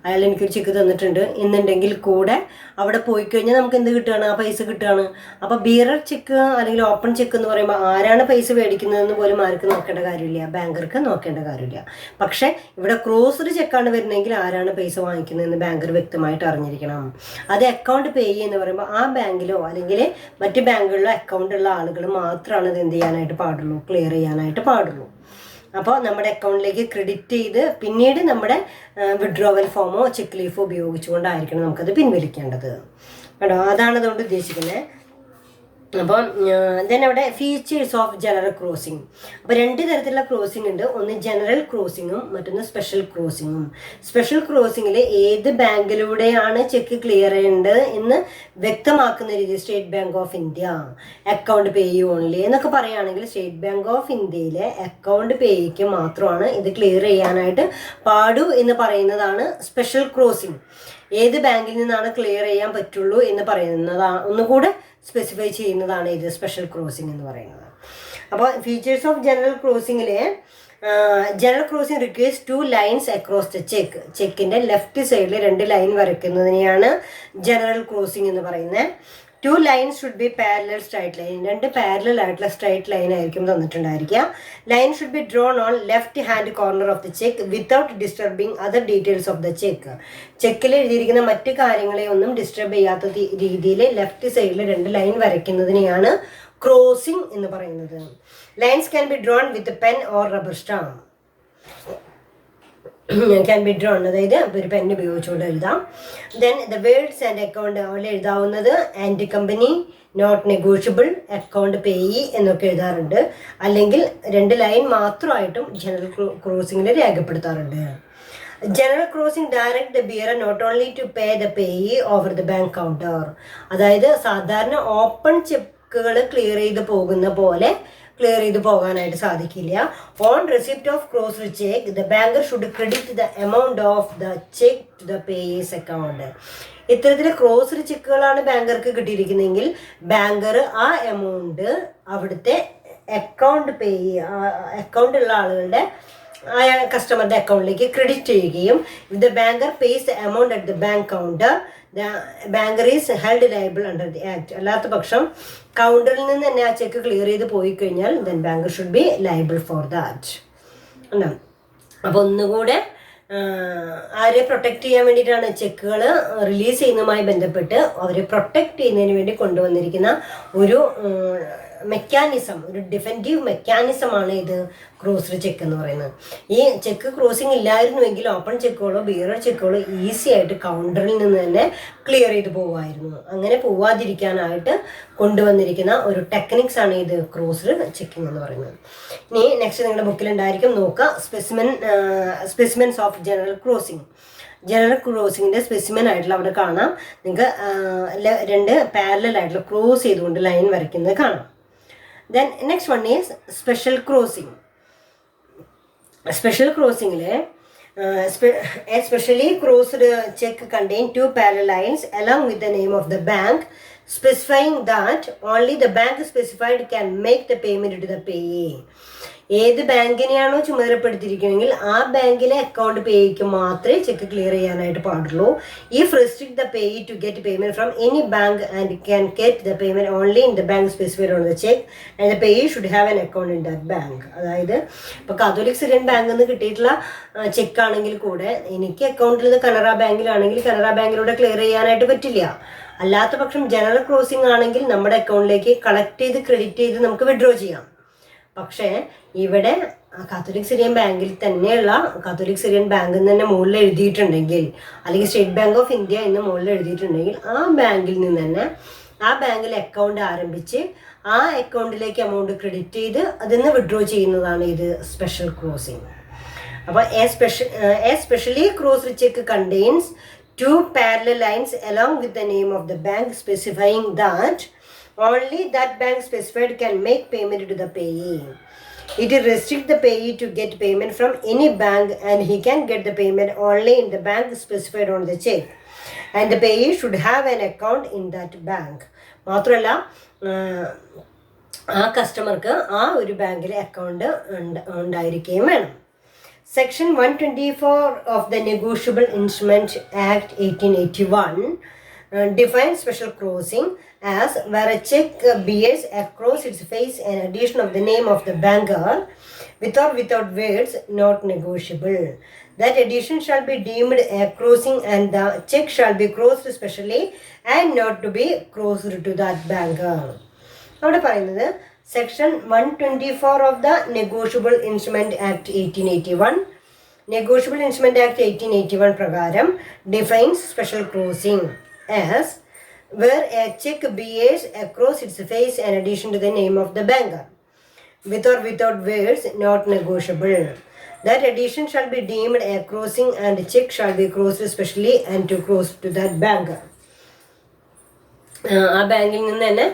അയാൾ എനിക്കൊരു ചെക്ക് തന്നിട്ടുണ്ട് എന്നുണ്ടെങ്കിൽ കൂടെ അവിടെ പോയി കഴിഞ്ഞാൽ നമുക്ക് എന്ത് കിട്ടുകയാണ്, ആ പൈസ കിട്ടുകയാണ്. അപ്പോൾ ബിയറർ ചെക്ക് അല്ലെങ്കിൽ ഓപ്പൺ ചെക്ക് എന്ന് പറയുമ്പോൾ ആരാണ് പൈസ മേടിക്കുന്നതെന്ന് പോലും ആർക്ക് നോക്കേണ്ട കാര്യമില്ല, ബാങ്കർക്ക് നോക്കേണ്ട കാര്യമില്ല. പക്ഷേ ഇവിടെ ക്രോസ്ഡ് ചെക്കാണ് വരുന്നതെങ്കിൽ ആരാണ് പൈസ വാങ്ങിക്കുന്നതെന്ന് ബാങ്കർ വ്യക്തമായിട്ട് അറിഞ്ഞിരിക്കണം. അത് അക്കൗണ്ട് പേ എന്ന് പറയുമ്പോൾ ആ ബാങ്കിലോ അല്ലെങ്കിൽ മറ്റ് ബാങ്കുകളിലോ അക്കൗണ്ടുള്ള ആളുകൾ മാത്രമാണ് ഇത് എന്ത് ചെയ്യാനായിട്ട് പാടുള്ളൂ, ക്ലിയർ ചെയ്യാനായിട്ട് പാടുള്ളൂ. അപ്പോൾ നമ്മുടെ അക്കൗണ്ടിലേക്ക് ക്രെഡിറ്റ് ചെയ്ത് പിന്നീട് നമ്മുടെ വിഡ്രോവൽ ഫോമോ ചെക്ക് ലീഫോ ഉപയോഗിച്ചുകൊണ്ടായിരിക്കണം നമുക്കത് പിൻവലിക്കേണ്ടത്. കേട്ടോ, അതാണ് അതുകൊണ്ട് ഉദ്ദേശിക്കുന്നത്. അപ്പം ദെൻ അവിടെ ഫീച്ചേഴ്സ് ഓഫ് ജനറൽ ക്രോസിംഗ്. അപ്പോൾ 2 തരത്തിലുള്ള ക്രോസിംഗ് ഉണ്ട്. ഒന്ന് ജനറൽ ക്രോസിങ്ങും മറ്റൊന്ന് സ്പെഷ്യൽ ക്രോസിങ്ങും. സ്പെഷ്യൽ ക്രോസിങ്ങിൽ ഏത് ബാങ്കിലൂടെയാണ് ചെക്ക് ക്ലിയർ ചെയ്യേണ്ടത് എന്ന് വ്യക്തമാക്കുന്ന രീതി state Bank of India account payee only എന്നൊക്കെ പറയുകയാണെങ്കിൽ സ്റ്റേറ്റ് ബാങ്ക് ഓഫ് ഇന്ത്യയിലെ അക്കൗണ്ട് പേയ്ക്ക് മാത്രമാണ് ഇത് ക്ലിയർ ചെയ്യാനായിട്ട് പാടൂ എന്ന് പറയുന്നതാണ് സ്പെഷ്യൽ ക്രോസിംഗ്. ഏത് ബാങ്കിൽ നിന്നാണ് ക്ലിയർ ചെയ്യാൻ പറ്റുള്ളൂ എന്ന് പറയുന്നതാണ്, ഒന്നുകൂടെ സ്പെസിഫൈ ചെയ്യുന്നതാണ് ഇത് സ്പെഷ്യൽ ക്രോസിംഗ് എന്ന് പറയുന്നത്. അപ്പോൾ ഫീച്ചേഴ്സ് ഓഫ് ജനറൽ ക്രോസിംഗിൽ general crossing requires 2 lines across the cheque. ചെക്കിൻ്റെ ലെഫ്റ്റ് സൈഡിൽ 2 ലൈൻ വരയ്ക്കുന്നതിനെയാണ് ജനറൽ ക്രോസിംഗ് എന്ന് പറയുന്നത്. 2 lines should be parallel straight line. 2 parallel ആയിട്ടുള്ള സ്ട്രൈറ്റ് ലൈൻ ആയിരിക്കും തന്നിട്ടുണ്ടായിരിക്കുക. Line should be drawn on left hand corner of the cheque without disturbing other details of the cheque. ചെക്കിൽ എഴുതിയിരിക്കുന്ന മറ്റു കാര്യങ്ങളെ ഒന്നും ഡിസ്റ്റർബ് ചെയ്യാത്ത രീതിയിൽ ലെഫ്റ്റ് സൈഡിൽ 2 ലൈൻ വരയ്ക്കുന്നതിനെയാണ് ക്രോസിംഗ് എന്ന് പറയുന്നത്. Lines can be drawn with pen or rubber stamp. Can be drawn, അതായത് ഒരു പെൻ ഉപയോഗിച്ചുകൊണ്ട് എഴുതാം. Then the words and account അവിടെ എഴുതാവുന്നത് and company, not negotiable, account payee എന്നൊക്കെ എഴുതാറുണ്ട്. അല്ലെങ്കിൽ 2 ലൈൻ മാത്രമായിട്ടും ജനറൽ ക്രോസിങ്ങിൽ രേഖപ്പെടുത്താറുണ്ട്. General crossing direct the bearer not only to pay the payee over the bank counter. അതായത് സാധാരണ ഓപ്പൺ ചെക്കുകൾ ക്ലിയർ ചെയ്ത് പോകുന്ന പോലെ ക്ലിയർ ചെയ്ത് പോകാനായിട്ട് സാധിക്കില്ല. On receipt of crossed cheque the banker should credit the amount of the cheque to the payee's account. ഇത്തരത്തിൽ ക്രോസ്ഡ് ചെക്കുകളാണ് ബാങ്കർക്ക് കിട്ടിയിരിക്കുന്നതെങ്കിൽ ബാങ്കർ ആ എമൗണ്ട് അവിടുത്തെ അക്കൗണ്ട് അക്കൗണ്ടുള്ള ആളുകളുടെ കസ്റ്റമറുടെ അക്കൗണ്ടിലേക്ക് ക്രെഡിറ്റ് ചെയ്യുകയും the banker pays the amount at the bank counter the banker is held liable under the act. അല്ലാത്ത പക്ഷം കൗണ്ടറിൽ നിന്ന് തന്നെ ആ ചെക്ക് ക്ലിയർ ചെയ്ത് പോയി കഴിഞ്ഞാൽ then banker should be liable for that. ഉണ്ടാവും. അപ്പോൾ ഒന്നുകൂടെ ആരെ പ്രൊട്ടക്റ്റ് ചെയ്യാൻ വേണ്ടിയിട്ടാണ് ചെക്കുകൾ റിലീസ് ചെയ്യുന്നതുമായി ബന്ധപ്പെട്ട് അവരെ പ്രൊട്ടക്റ്റ് ചെയ്യുന്നതിന് വേണ്ടി കൊണ്ടുവന്നിരിക്കുന്ന ഒരു മെക്കാനിസം, ഒരു ഡിഫെൻറ്റീവ് മെക്കാനിസമാണ് ഇത് ക്രോസ്ഡ് ചെക്ക് എന്ന് പറയുന്നത്. ഈ ചെക്ക് ക്രോസിംഗ് ഇല്ലായിരുന്നുവെങ്കിൽ ഓപ്പൺ ചെക്കുകളോ ബിയറർ ചെക്കുകളോ ഈസി ആയിട്ട് കൗണ്ടറിൽ നിന്ന് തന്നെ ക്ലിയർ ചെയ്ത് പോവായിരുന്നു. അങ്ങനെ പോവാതിരിക്കാനായിട്ട് കൊണ്ടുവന്നിരിക്കുന്ന ഒരു ടെക്നിക്സ് ആണ് ഇത് ക്രോസ്ഡ് ചെക്കിംഗ് എന്ന് പറയുന്നത്. ഇനി നെക്സ്റ്റ് നിങ്ങളുടെ ബുക്കിലുണ്ടായിരിക്കും, നോക്കുക specimens of general crossing. General ക്രോസിങ്ങിൻ്റെ സ്പെസിമെൻ ആയിട്ടുള്ള അവിടെ കാണാം. നിങ്ങൾക്ക് 2 പാരലൽ ആയിട്ടുള്ള ക്രോസ് ചെയ്തുകൊണ്ട് ലൈൻ വരയ്ക്കുന്നത് കാണാം. Then next one is special crossing. Special crossing a specially crossed check contain 2 parallel lines along with the name of the bank, specifying that only the bank specified can make the payment to the payee. ഏത് ബാങ്കിനെയാണോ ചുമതലപ്പെടുത്തിയിരിക്കുന്നതെങ്കിൽ ആ ബാങ്കിലെ അക്കൗണ്ട് പേയ്ക്ക് മാത്രമേ ചെക്ക് ക്ലിയർ ചെയ്യാനായിട്ട് പാടുള്ളൂ. If restrict the payee to get payment from any bank and can get the payment only in the bank specified on the cheque and the payee should have an account in that bank. അതായത് ഇപ്പോൾ കാത്തോലിക് സിറിയൻ ബാങ്കിൽ നിന്ന് കിട്ടിയിട്ടുള്ള ചെക്കാണെങ്കിൽ കൂടെ എനിക്ക് അക്കൗണ്ടിൽ നിന്ന് കനറ ബാങ്കിലാണെങ്കിൽ കനറ ബാങ്കിലൂടെ ക്ലിയർ ചെയ്യാനായിട്ട് പറ്റില്ല. അല്ലാത്ത പക്ഷം ജനറൽ ക്രോസിംഗ് ആണെങ്കിൽ നമ്മുടെ അക്കൗണ്ടിലേക്ക് കളക്ട് ചെയ്ത് ക്രെഡിറ്റ് ചെയ്ത് നമുക്ക് വിഡ്രോ ചെയ്യാം. പക്ഷേ ഇവിടെ കാത്തോലിക് സിറിയൻ ബാങ്കിൽ തന്നെയുള്ള കാത്തോലിക് സിറിയൻ ബാങ്കിൽ നിന്ന് തന്നെ മുകളിൽ എഴുതിയിട്ടുണ്ടെങ്കിൽ, അല്ലെങ്കിൽ സ്റ്റേറ്റ് ബാങ്ക് ഓഫ് ഇന്ത്യ എന്ന് മുകളിൽ എഴുതിയിട്ടുണ്ടെങ്കിൽ ആ ബാങ്കിൽ നിന്ന് തന്നെ ആ ബാങ്കിൽ അക്കൗണ്ട് ആരംഭിച്ച് ആ അക്കൗണ്ടിലേക്ക് എമൗണ്ട് ക്രെഡിറ്റ് ചെയ്ത് അതിൽ നിന്ന് വിഡ്രോ ചെയ്യുന്നതാണ് ഇത് സ്പെഷ്യൽ ക്രോസിംഗ്. അപ്പോൾ especially crossed check contains 2 parallel lines along with the name of the bank, specifying that only that bank specified can make payment to the payee. It restricts the payee to get payment from any bank and he can get the payment only in the bank specified on the check. And the payee should have an account in that bank. മാത്രമല്ല ആ കസ്റ്റമർക്ക് ആ ഒരു ബാങ്കിലെ അക്കൗണ്ട് ഉണ്ടായിരിക്കുകയും വേണം. Section 124 of the Negotiable Instrument Act 1881 defines special crossing as where a check bears across its face an addition of the name of the banker with or without words not negotiable. That addition shall be deemed a crossing and the check shall be crossed specially and not to be crossed to that banker. അവിടെ പറയുന്നത് section 124 of the negotiable instrument act 1881. Negotiable instrument act 1881 പ്രകാരം defines special crossing as where a check bears across its face an addition to the name of the banker with or without words not negotiable. That addition shall be deemed a crossing and the check shall be crossed specially and to cross to that banker. ആ ബാങ്കിൽ നിന്ന് തന്നെ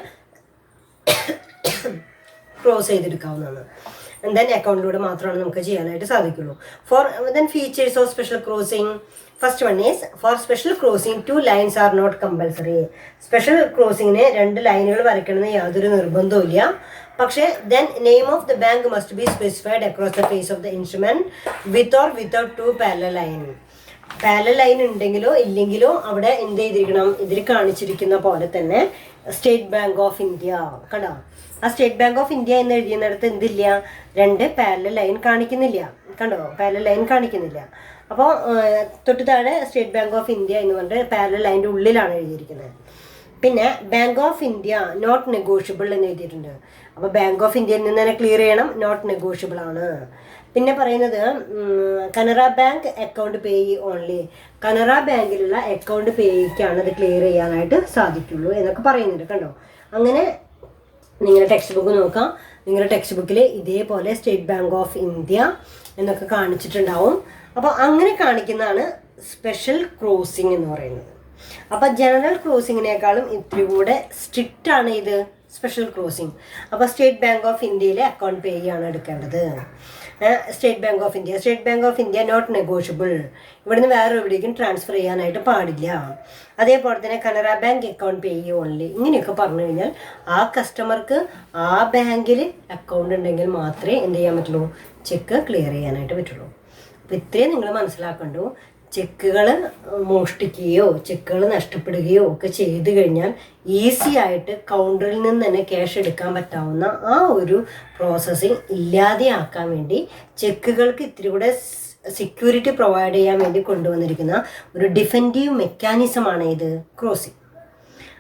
ക്രോസ് ചെയ്തെടുക്കാവുന്നതാണ്. ദെൻ അക്കൗണ്ടിലൂടെ മാത്രമാണ് നമുക്ക് ചെയ്യാനായിട്ട് സാധിക്കുള്ളൂ. For then features of special crossing. First one is for special crossing 2 lines are not compulsory. Special ക്രോസിങ്ങിന് 2 ലൈനുകൾ വരയ്ക്കണമെന്ന് യാതൊരു നിർബന്ധവും. പക്ഷേ then name of the bank must be specified across the face of the instrument with or without 2 parallel line. Parallel line ഉണ്ടെങ്കിലോ ഇല്ലെങ്കിലോ അവിടെ എന്ത് ചെയ്തിരിക്കണം, ഇതിൽ കാണിച്ചിരിക്കുന്ന പോലെ തന്നെ സ്റ്റേറ്റ് ബാങ്ക് ഓഫ് ഇന്ത്യ കണ്ടോ, ആ സ്റ്റേറ്റ് ബാങ്ക് ഓഫ് ഇന്ത്യ എന്ന് എഴുതിയിടത്ത് എന്തില്ല, 2 പാരലൽ ലൈൻ കാണിക്കുന്നില്ല. കണ്ടോ, പാരലൽ ലൈൻ കാണിക്കുന്നില്ല. അപ്പോൾ തൊട്ട് താഴെ സ്റ്റേറ്റ് ബാങ്ക് ഓഫ് ഇന്ത്യ എന്ന് പറഞ്ഞിട്ട് പാരലൽ ലൈൻ്റെ ഉള്ളിലാണ് എഴുതിയിരിക്കുന്നത്. പിന്നെ Bank of India not negotiable എന്ന് എഴുതിയിട്ടുണ്ട്. അപ്പോൾ ബാങ്ക് ഓഫ് ഇന്ത്യയിൽ നിന്ന് തന്നെ ക്ലിയർ ചെയ്യണം, നോട്ട് നെഗോഷ്യബിൾ ആണ്. പിന്നെ പറയുന്നത് Canara bank account payee only. Canara ബാങ്കിലുള്ള അക്കൗണ്ട് പേയ്ക്കാണ് അത് ക്ലിയർ ചെയ്യാനായിട്ട് സാധിക്കുള്ളൂ എന്നൊക്കെ പറയുന്നുണ്ട്. കണ്ടോ, അങ്ങനെ നിങ്ങളുടെ ടെക്സ്റ്റ് ബുക്ക് നോക്കാം. നിങ്ങളുടെ ടെക്സ്റ്റ് ബുക്കിൽ ഇതേപോലെ സ്റ്റേറ്റ് ബാങ്ക് ഓഫ് ഇന്ത്യ എന്നൊക്കെ കാണിച്ചിട്ടുണ്ടാവും. അപ്പോൾ അങ്ങനെ കാണിക്കുന്നതാണ് സ്പെഷ്യൽ ക്രോസിംഗ് എന്ന് പറയുന്നത്. അപ്പോൾ ജനറൽ ക്രോസിങ്ങിനേക്കാളും ഇത്തിരി കൂടെ സ്ട്രിക്റ്റ് ആണ് ഇത് സ്പെഷ്യൽ ക്രോസിംഗ്. അപ്പോൾ സ്റ്റേറ്റ് ബാങ്ക് ഓഫ് ഇന്ത്യയിലെ അക്കൗണ്ട് പേയാണ് എടുക്കേണ്ടത്. State Bank of India not negotiable. ഇവിടുന്ന് വേറെ എവിടേക്കും ട്രാൻസ്ഫർ ചെയ്യാനായിട്ട് പാടില്ല. അതേപോലെ തന്നെ Canara bank account payee only. ഇങ്ങനെയൊക്കെ പറഞ്ഞു കഴിഞ്ഞാൽ ആ കസ്റ്റമർക്ക് ആ ബാങ്കിൽ അക്കൗണ്ട് ഉണ്ടെങ്കിൽ മാത്രമേ എന്ത് ചെയ്യാൻ പറ്റുള്ളൂ, ചെക്ക് ക്ലിയർ ചെയ്യാനായിട്ട് പറ്റുള്ളൂ. അപ്പോൾ ഇത്രയും നിങ്ങൾ മനസ്സിലാക്കണ്ടു. ചെക്കുകൾ മോഷ്ടിക്കുകയോ ചെക്കുകൾ നഷ്ടപ്പെടുകയോ ഒക്കെ ചെയ്തു കഴിഞ്ഞാൽ ഈസി ആയിട്ട് കൗണ്ടറിൽ നിന്ന് തന്നെ ക്യാഷ് എടുക്കാൻ പറ്റാവുന്ന ആ ഒരു പ്രോസസ്സിങ് ഇല്ലാതെയാക്കാൻ വേണ്ടി ചെക്കുകൾക്ക് ഇത്തിരി കൂടെ സെക്യൂരിറ്റി പ്രൊവൈഡ് ചെയ്യാൻ വേണ്ടി കൊണ്ടുവന്നിരിക്കുന്ന ഒരു ഡിഫെൻറ്റീവ് മെക്കാനിസമാണ് ഇത് ക്രോസിംഗ്.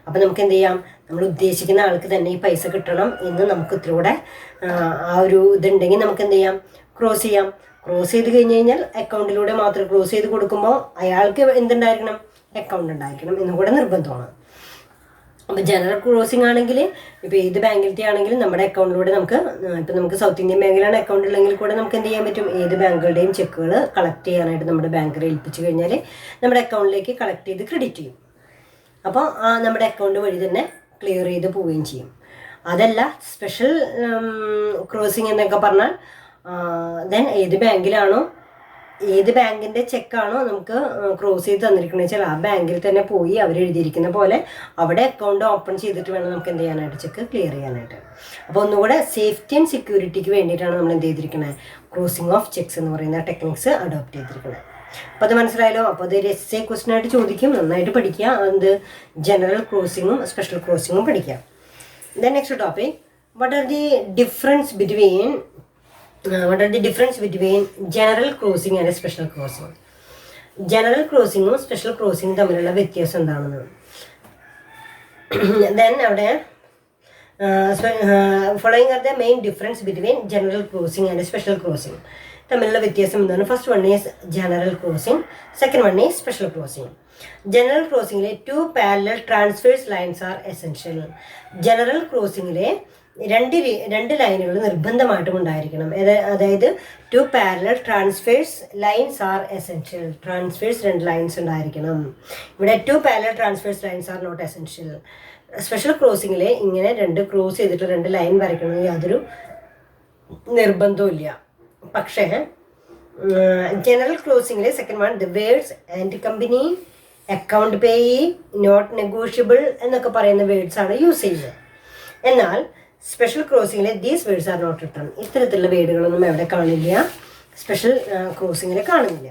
അപ്പം നമുക്ക് എന്ത് ചെയ്യാം, നമ്മൾ ഉദ്ദേശിക്കുന്ന ആൾക്ക് തന്നെ ഈ പൈസ കിട്ടണം എന്ന് നമുക്ക് ഇത്തിരി കൂടെ ആ ഒരു ഇതുണ്ടെങ്കിൽ നമുക്ക് എന്ത് ചെയ്യാം, ക്രോസ് ചെയ്യാം. ക്രോസ് ചെയ്ത് കഴിഞ്ഞ് കഴിഞ്ഞാൽ അക്കൗണ്ടിലൂടെ മാത്രം ക്രോസ് ചെയ്ത് കൊടുക്കുമ്പോൾ അയാൾക്ക് എന്തുണ്ടായിരിക്കണം, അക്കൗണ്ട് ഉണ്ടായിരിക്കണം എന്നും കൂടെ നിർബന്ധമാണ്. അപ്പോൾ ജനറൽ ക്രോസിംഗ് ആണെങ്കിൽ ഇപ്പോൾ ഏത് ബാങ്കിലത്തെ ആണെങ്കിലും നമ്മുടെ അക്കൗണ്ടിലൂടെ നമുക്ക് ഇപ്പോൾ നമുക്ക് സൗത്ത് ഇന്ത്യൻ ബാങ്കിലാണ് അക്കൗണ്ട് ഉള്ളെങ്കിൽ കൂടെ നമുക്ക് എന്ത് ചെയ്യാൻ പറ്റും, ഏത് ബാങ്കുകളുടെയും ചെക്കുകൾ കളക്ട് ചെയ്യാനായിട്ട് നമ്മുടെ ബാങ്കിൽ ഏൽപ്പിച്ചു കഴിഞ്ഞാൽ നമ്മുടെ അക്കൗണ്ടിലേക്ക് കളക്ട് ചെയ്ത് ക്രെഡിറ്റ് ചെയ്യും. അപ്പോൾ ആ നമ്മുടെ അക്കൗണ്ട് വഴി തന്നെ ക്ലിയർ ചെയ്ത് പോവുകയും ചെയ്യും. അതല്ല സ്പെഷ്യൽ ക്രോസിംഗ് എന്നൊക്കെ പറഞ്ഞാൽ ദെൻ ഏത് ബാങ്കിലാണോ ഏത് ബാങ്കിൻ്റെ ചെക്കാണോ നമുക്ക് ക്രോസ് ചെയ്ത് തന്നിരിക്കുന്നത് വെച്ചാൽ ആ ബാങ്കിൽ തന്നെ പോയി അവർ എഴുതിയിരിക്കുന്ന പോലെ അവിടെ അക്കൗണ്ട് ഓപ്പൺ ചെയ്തിട്ട് വേണം നമുക്ക് എന്ത് ചെയ്യാനായിട്ട്, ചെക്ക് ക്ലിയർ ചെയ്യാനായിട്ട്. അപ്പോൾ ഒന്നുകൂടെ സേഫ്റ്റി ആൻഡ് സെക്യൂരിറ്റിക്ക് വേണ്ടിയിട്ടാണ് നമ്മൾ എന്ത് ചെയ്തിരിക്കുന്നത്, ക്രോസിംഗ് ഓഫ് ചെക്സ് എന്ന് പറയുന്ന ടെക്നിക്സ് അഡോപ്റ്റ് ചെയ്തിരിക്കുന്നത്. അപ്പോൾ അത് മനസ്സിലായല്ലോ. അപ്പോൾ അതൊരു എസ്സേ ക്വസ്റ്റ്യൻ ആയിട്ട് ചോദിക്കും, നന്നായിട്ട് പഠിക്കുക. എന്ത് ജനറൽ ക്രോസിങ്ങും സ്പെഷ്യൽ ക്രോസിങ്ങും പഠിക്കുക. Then next topic, what are the difference between general crossing and special crossing? General ക്രോസിങ്ങും സ്പെഷ്യൽ ക്രോസിംഗും തമ്മിലുള്ള വ്യത്യാസം എന്താണെന്ന്. ദെൻ അവിടെ following are the main difference between general crossing and special crossing. തമ്മിലുള്ള വ്യത്യാസം എന്താണ്? First one is general crossing, second one is special crossing. General ക്രോസിംഗിലെ 2 parallel transverse lines are essential. General ക്രോസിംഗിലെ രണ്ട് ലൈനുകൾ നിർബന്ധമായിട്ടും ഉണ്ടായിരിക്കണം. അതായത് 2 parallel transverse lines are essential. Transverse 2 lines ഉണ്ടായിരിക്കണം. ഇവിടെ 2 parallel transverse lines are not essential. Special ക്രോസിംഗിൽ ഇങ്ങനെ 2 ക്രോസ് ചെയ്തിട്ട് 2 ലൈൻ വരയ്ക്കണമെന്ന് യാതൊരു നിർബന്ധവും ഇല്ല. പക്ഷേ ജനറൽ ക്രോസിംഗിലെ second one, the words and company, account payee, not negotiable എന്നൊക്കെ പറയുന്ന വേർഡ്സ് ആണ് യൂസ് ചെയ്യുന്നത്. എന്നാൽ സ്പെഷ്യൽ ക്രോസിംഗിലെ these words are not written. ഇത്തരത്തിലുള്ള വേർഡുകളൊന്നും എവിടെ കാണില്ല, സ്പെഷ്യൽ ക്രോസിംഗിൽ കാണുന്നില്ല.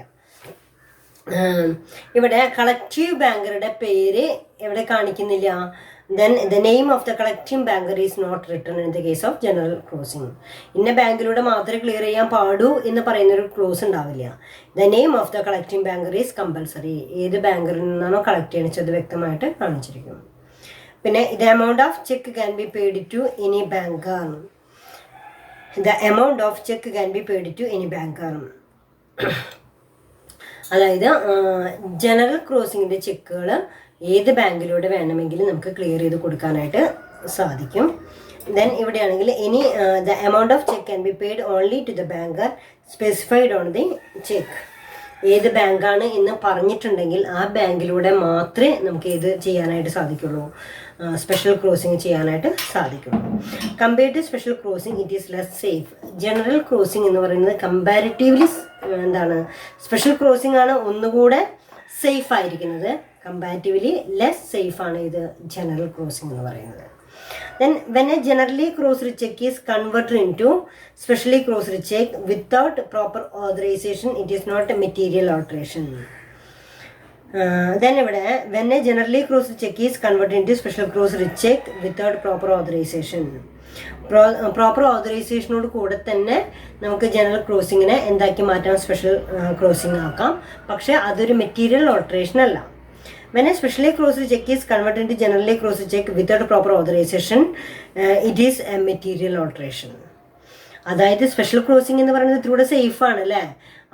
ഇവിടെ കളക്റ്റീവ് ബാങ്കറുടെ പേര് എവിടെ കാണിക്കുന്നില്ല. Then the name of the collective banker is not written in the case of general crossing. ഇന്ന ബാങ്കിലൂടെ മാത്രമേ ക്ലിയർ ചെയ്യാൻ പാടൂ എന്ന് പറയുന്നൊരു ക്ലോസ് ഉണ്ടാവില്ല. The name of the collective banker is compulsory. ഏത് ബാങ്കറിൽ നിന്നാണോ കളക്ട് ചെയ്യണത് വ്യക്തമായിട്ട് കാണിച്ചിരിക്കും. പിന്നെ the amount of cheque can be paid to any banker. The amount of cheque can be paid to any banker. അതായത് ജനറൽ ക്രോസിങ്ങിൻ്റെ ചെക്കുകൾ ഏത് ബാങ്കിലൂടെ വേണമെങ്കിലും നമുക്ക് ക്ലിയർ ചെയ്ത് കൊടുക്കാനായിട്ട് സാധിക്കും. ദെൻ ഇവിടെയാണെങ്കിൽ the amount of cheque can be paid only to the banker specified on the cheque. ഏത് ബാങ്കാണ് എന്ന് പറഞ്ഞിട്ടുണ്ടെങ്കിൽ ആ ബാങ്കിലൂടെ മാത്രമേ നമുക്ക് ഇത് ചെയ്യാനായിട്ട് സാധിക്കുള്ളൂ, സ്പെഷ്യൽ ക്രോസിംഗ് ചെയ്യാനായിട്ട് സാധിക്കുള്ളൂ. Compared to special crossing it is less safe. General crossing എന്ന് പറയുന്നത് കമ്പാരിറ്റീവ്ലി സ്പെഷ്യൽ ക്രോസിംഗ് ആണ് ഒന്നുകൂടെ സേഫ് ആയിരിക്കുന്നത്. കമ്പാരിറ്റീവ്ലി ലെസ് സേഫ് ആണ് ഇത് ജനറൽ ക്രോസിംഗ് എന്ന് പറയുന്നത്. Then when a generally crossed check is converted into specially crossed check without proper authorization, it is not a material alteration. Then when a generally crossed check is converted into special crossed check without proper authorization, proper ഓതറൈസേഷനോട് കൂടെ തന്നെ നമുക്ക് ജനറൽ ക്രോസിങ്ങിനെ എന്താക്കി മാറ്റാം, സ്പെഷ്യൽ ക്രോസിംഗ് ആക്കാം. പക്ഷേ അതൊരു മെറ്റീരിയൽ ഓൾട്ടറേഷൻ അല്ല. When a specially crossed check is converted into generally crossed check without proper authorization, it is a material alteration. അതായത് സ്പെഷ്യൽ ക്രോസിംഗ് എന്ന് പറയുന്നത് ഇത്തിലൂടെ സേഫാണ് അല്ലേ.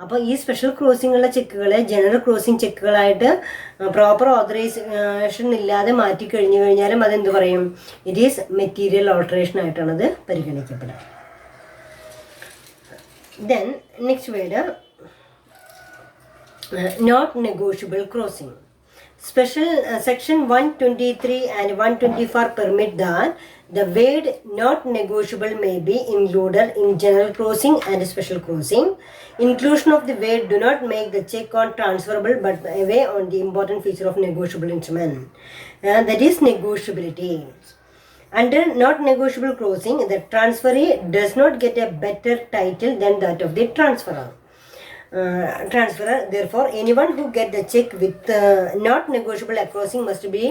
അപ്പോൾ ഈ സ്പെഷ്യൽ ക്രോസിംഗുള്ള ചെക്കുകളെ ജനറൽ ക്രോസിംഗ് ചെക്കുകളായിട്ട് പ്രോപ്പർ ഓതറൈസേഷൻ ഇല്ലാതെ മാറ്റി കഴിഞ്ഞു കഴിഞ്ഞാലും അതെന്ത് പറയും, ഇറ്റ് ഈസ് മെറ്റീരിയൽ ഓൾട്ടറേഷൻ ആയിട്ടാണ് അത് പരിഗണിക്കപ്പെടുക. Then next word not negotiable crossing. Special section 123 and 124 permit that the word not negotiable may be included in general crossing and special crossing. Inclusion of the word do not make the check on transferable but away on the important feature of negotiable instrument. That is negotiability. Under not negotiable crossing, the transferee does not get a better title than that of the transferor. Therefore, anyone who get the check with not negotiable crossing must be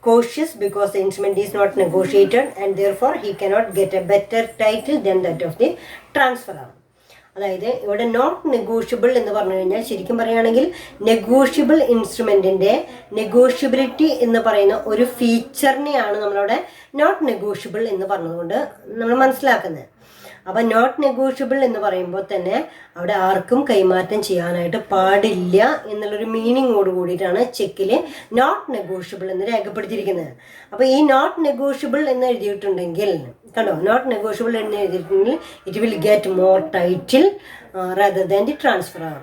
cautious because the instrument is not negotiated and therefore he cannot get a better title than that of the transferor. അതായത് ഇവിടെ നോട്ട് നെഗോഷ്യബിൾ എന്ന് പറഞ്ഞു കഴിഞ്ഞാൽ ശരിക്കും പറയുകയാണെങ്കിൽ നെഗോഷ്യബിൾ ഇൻസ്ട്രുമെൻറ്റിൻ്റെ നെഗോഷ്യബിലിറ്റി എന്ന് പറയുന്ന ഒരു ഫീച്ചറിനെയാണ് നമ്മളവിടെ നോട്ട് നെഗോഷ്യബിൾ എന്ന് പറഞ്ഞതുകൊണ്ട് നമ്മൾ മനസ്സിലാക്കുന്നത്. അപ്പം നോട്ട് നെഗോഷ്യബിൾ എന്ന് പറയുമ്പോൾ തന്നെ അവിടെ ആർക്കും കൈമാറ്റം ചെയ്യാനായിട്ട് പാടില്ല എന്നുള്ളൊരു മീനിങ്ങോട് കൂടിയിട്ടാണ് ചെക്കിൽ നോട്ട് നെഗോഷ്യബിൾ എന്ന് രേഖപ്പെടുത്തിയിരിക്കുന്നത്. അപ്പോൾ ഈ നോട്ട് നെഗോഷ്യബിൾ എന്ന് എഴുതിയിട്ടുണ്ടെങ്കിൽ കണ്ടോ, നോട്ട് നെഗോഷ്യബിൾ എന്ന് എഴുതിയിട്ടുണ്ടെങ്കിൽ it will get more title rather than the transferor.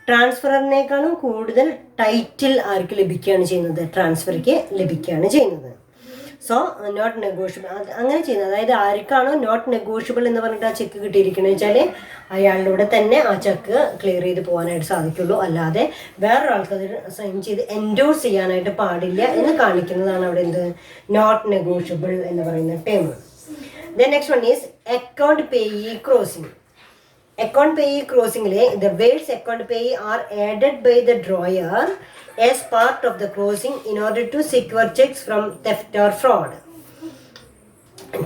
ട്രാൻസ്ഫറിനേക്കാളും കൂടുതൽ ടൈറ്റിൽ ആർക്ക് ലഭിക്കുകയാണ് ചെയ്യുന്നത്, ട്രാൻസ്ഫർക്ക് ലഭിക്കുകയാണ് ചെയ്യുന്നത്. സോ നോട്ട് നെഗോഷ്യബിൾ അങ്ങനെ ചെയ്യുന്നത്, അതായത് ആർക്കാണോ നോട്ട് നെഗോഷ്യബിൾ എന്ന് പറഞ്ഞിട്ട് ആ ചെക്ക് കിട്ടിയിരിക്കുന്നത് വെച്ചാൽ അയാളിലൂടെ തന്നെ ആ ചെക്ക് ക്ലിയർ ചെയ്ത് പോകാനായിട്ട് സാധിക്കുള്ളൂ, അല്ലാതെ വേറൊരാൾക്ക് അത് സൈൻ ചെയ്ത് എൻഡോഴ്സ് ചെയ്യാനായിട്ട് പാടില്ല എന്ന് കാണിക്കുന്നതാണ് അവിടെ എന്ത് നോട്ട് നെഗോഷ്യബിൾ എന്ന് പറയുന്ന term. Then next one is account payee crossing. Account payee crossing the words account payee are added by the drawer as part of the crossing in order to secure checks from theft or fraud.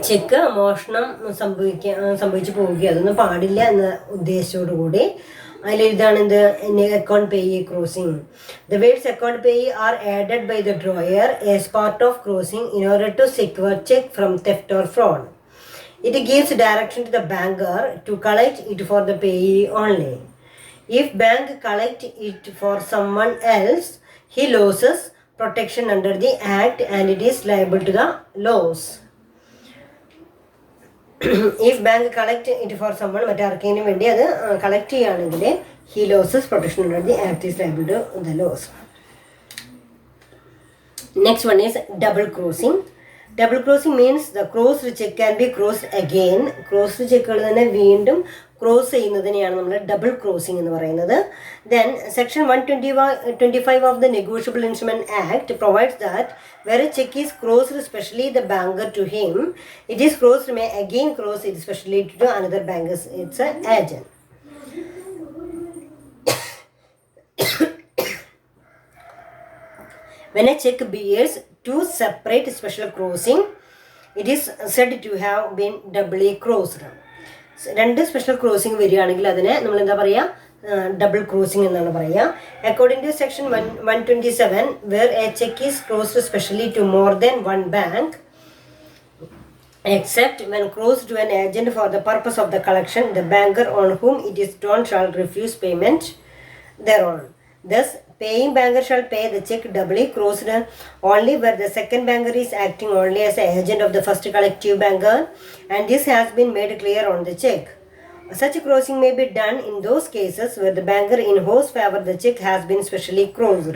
Check മോഷണം സംഭവിച്ചു പോവുക അതൊന്നും പാടില്ല എന്ന ഉദ്ദേശത്തോടു കൂടി അതിലിതാണ് എന്ത് account payee crossing. The words account payee are added by the drawer as part of crossing in order to secure cheque from theft or fraud. It gives direction to the banker to collect it for the payee only. If bank collect it for someone else, he loses protection under the act and it is liable to the loss. If bank collect it for someone മറ്റാർക്കെങ്കിലും വേണ്ടി അത് കളക്ട് ചെയ്യുകയാണെങ്കിൽ he loses protection under the act is liable to the loss. Next one is double crossing. Double crossing means the crossed cheque can be crossed again. Crossed ചെക്കുകൾ തന്നെ വീണ്ടും ക്രോസ് ചെയ്യുന്നതിനെയാണ് നമ്മൾ ഡബിൾ ക്രോസിംഗ് എന്ന് പറയുന്നത്. Then section 125 of the negotiable instrument act provides that where a check is crossed specially the banker to him, it is crossed may again cross it specially to another banker's its agent. When a check bears two separate special crossing, it is said to have been doubly crossed. രണ്ട് സ്പെഷ്യൽ ക്രോസിംഗ് വരികയാണെങ്കിൽ അതിനെ നമ്മൾ എന്താ പറയുക, ഡബിൾ ക്രോസിംഗ് എന്നാണ് പറയുക. According to section 127 where a cheque is crossed specially to more than one bank except when crossed to an agent for the purpose of the collection, the banker on whom it is drawn shall refuse payment thereon. Thus, paying banker shall pay the check doubly crossed only where the second banker is acting only as an agent of the first collective banker, and this has been made clear on the check. Such crossing may be done in those cases where the banker in whose favor the check has been specially crossed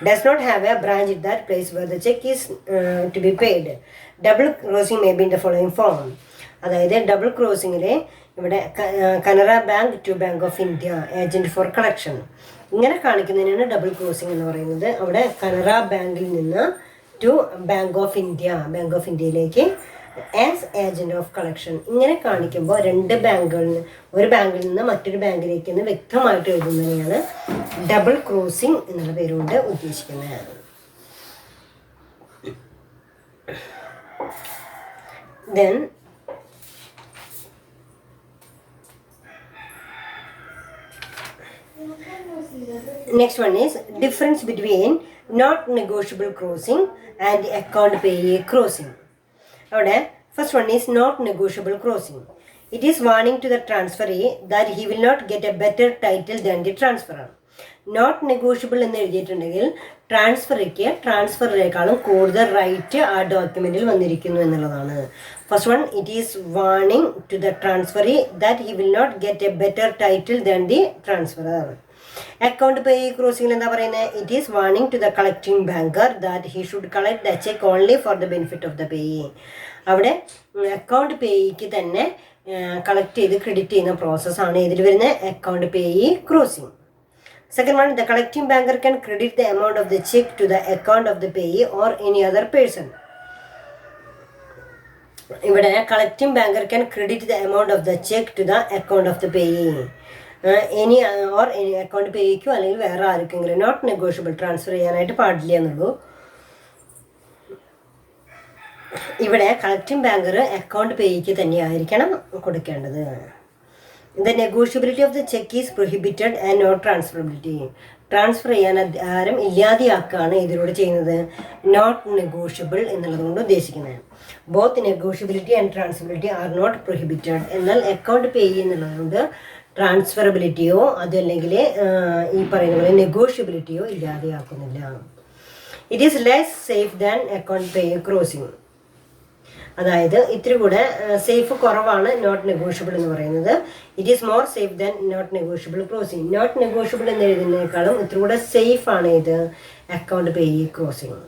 does not have a branch at that place where the check is to be paid. Double crossing may be in the following form. അതായത് ഡബിൾ ക്രോസിങ്ങിൽ ഇവിടെ Canara bank to bank of India agent for collection ഇങ്ങനെ കാണിക്കുന്നതിനാണ് ഡബിൾ ക്രോസിംഗ് എന്ന് പറയുന്നത്. അവിടെ കനറ ബാങ്കിൽ നിന്ന് ടു ബാങ്ക് ഓഫ് ഇന്ത്യയിലേക്ക് ആസ് ഏജന്റ് ഓഫ് കളക്ഷൻ ഇങ്ങനെ കാണിക്കുമ്പോൾ ഒരു ബാങ്കിൽ നിന്ന് മറ്റൊരു ബാങ്കിലേക്ക് എന്ന് വ്യക്തമായിട്ട് എഴുതുന്നതിനെയാണ് ഡബിൾ ക്രോസിംഗ് എന്നുള്ള പേരുകൊണ്ട് ഉദ്ദേശിക്കുന്നത്. Then next one is difference between not negotiable crossing and account payee crossing. അവിടെ first one is not negotiable crossing. It is warning to the transferee that he will not get a better title than the transferor. Not negotiable എന്ന് എഴുതിയിട്ടുണ്ടെങ്കിൽ ട്രാൻസ്ഫറിനേക്കാളും കൂടുതൽ റൈറ്റ് ആ ഡോക്യുമെന്റിൽ വന്നിരിക്കുന്നു എന്നുള്ളതാണ്. First one, it is warning to the transferee that he will not get a better title than the transferor. Account pay ക്രോസിംഗിൽ എന്താ പറയുന്നത്? It is warning to the collecting banker that he should collect the cheque only for the benefit of the payee. അവിടെ അക്കൗണ്ട് പേയിക്ക് തന്നെ കളക്ട് ചെയ്ത് ക്രെഡിറ്റ് ചെയ്യുന്ന പ്രോസസ്സാണ് ഇതിൽ വരുന്ന account payee crossing. Second one, the collecting banker can credit the amount of the check to the account of the payee or any other person. ഇവിടെ collecting banker can credit the amount of the cheque to the account of the payee. Any account പേയിക്കോ അല്ലെങ്കിൽ വേറെ ആർക്കെങ്കിലും. നോട്ട് നെഗോഷ്യബിൾ, ട്രാൻസ്ഫർ ചെയ്യാനായിട്ട് പാടില്ല എന്നുള്ളൂ. ഇവിടെ കളക്ടിംഗ് ബാങ്കർ അക്കൗണ്ട് പേയിക്ക് തന്നെയായിരിക്കണം കൊടുക്കേണ്ടത്. The negotiability of the check is prohibited and not transferability. Transfer ചെയ്യാൻ ആരും ഇല്ലാതെയാക്കുകയാണ് ഇതിലൂടെ ചെയ്യുന്നത്. നോട്ട് നെഗോഷ്യബിൾ എന്നുള്ളതുകൊണ്ട് ഉദ്ദേശിക്കുന്നത് both negotiability and transferability are not prohibited. എന്നാൽ അക്കൗണ്ട് പേ എന്നുള്ളതുകൊണ്ട് ട്രാൻസ്ഫറബിലിറ്റിയോ അതല്ലെങ്കിൽ ഈ പറയുന്ന പോലെ നെഗോഷ്യബിലിറ്റിയോ ഇല്ലാതെയാക്കുന്നില്ല. It is less safe than account pay crossing. അതായത് ഇത്തിരി കൂടെ സേഫ് കുറവാണ് നോട്ട് നെഗോഷ്യബിൾ എന്ന് പറയുന്നത്. It is more safe than not negotiable crossing. Not negotiable എന്ന് എഴുതുന്നതിനേക്കാളും ഇത്തിരി കൂടെ സേഫ് ആണ് ഇത് account pay crossing.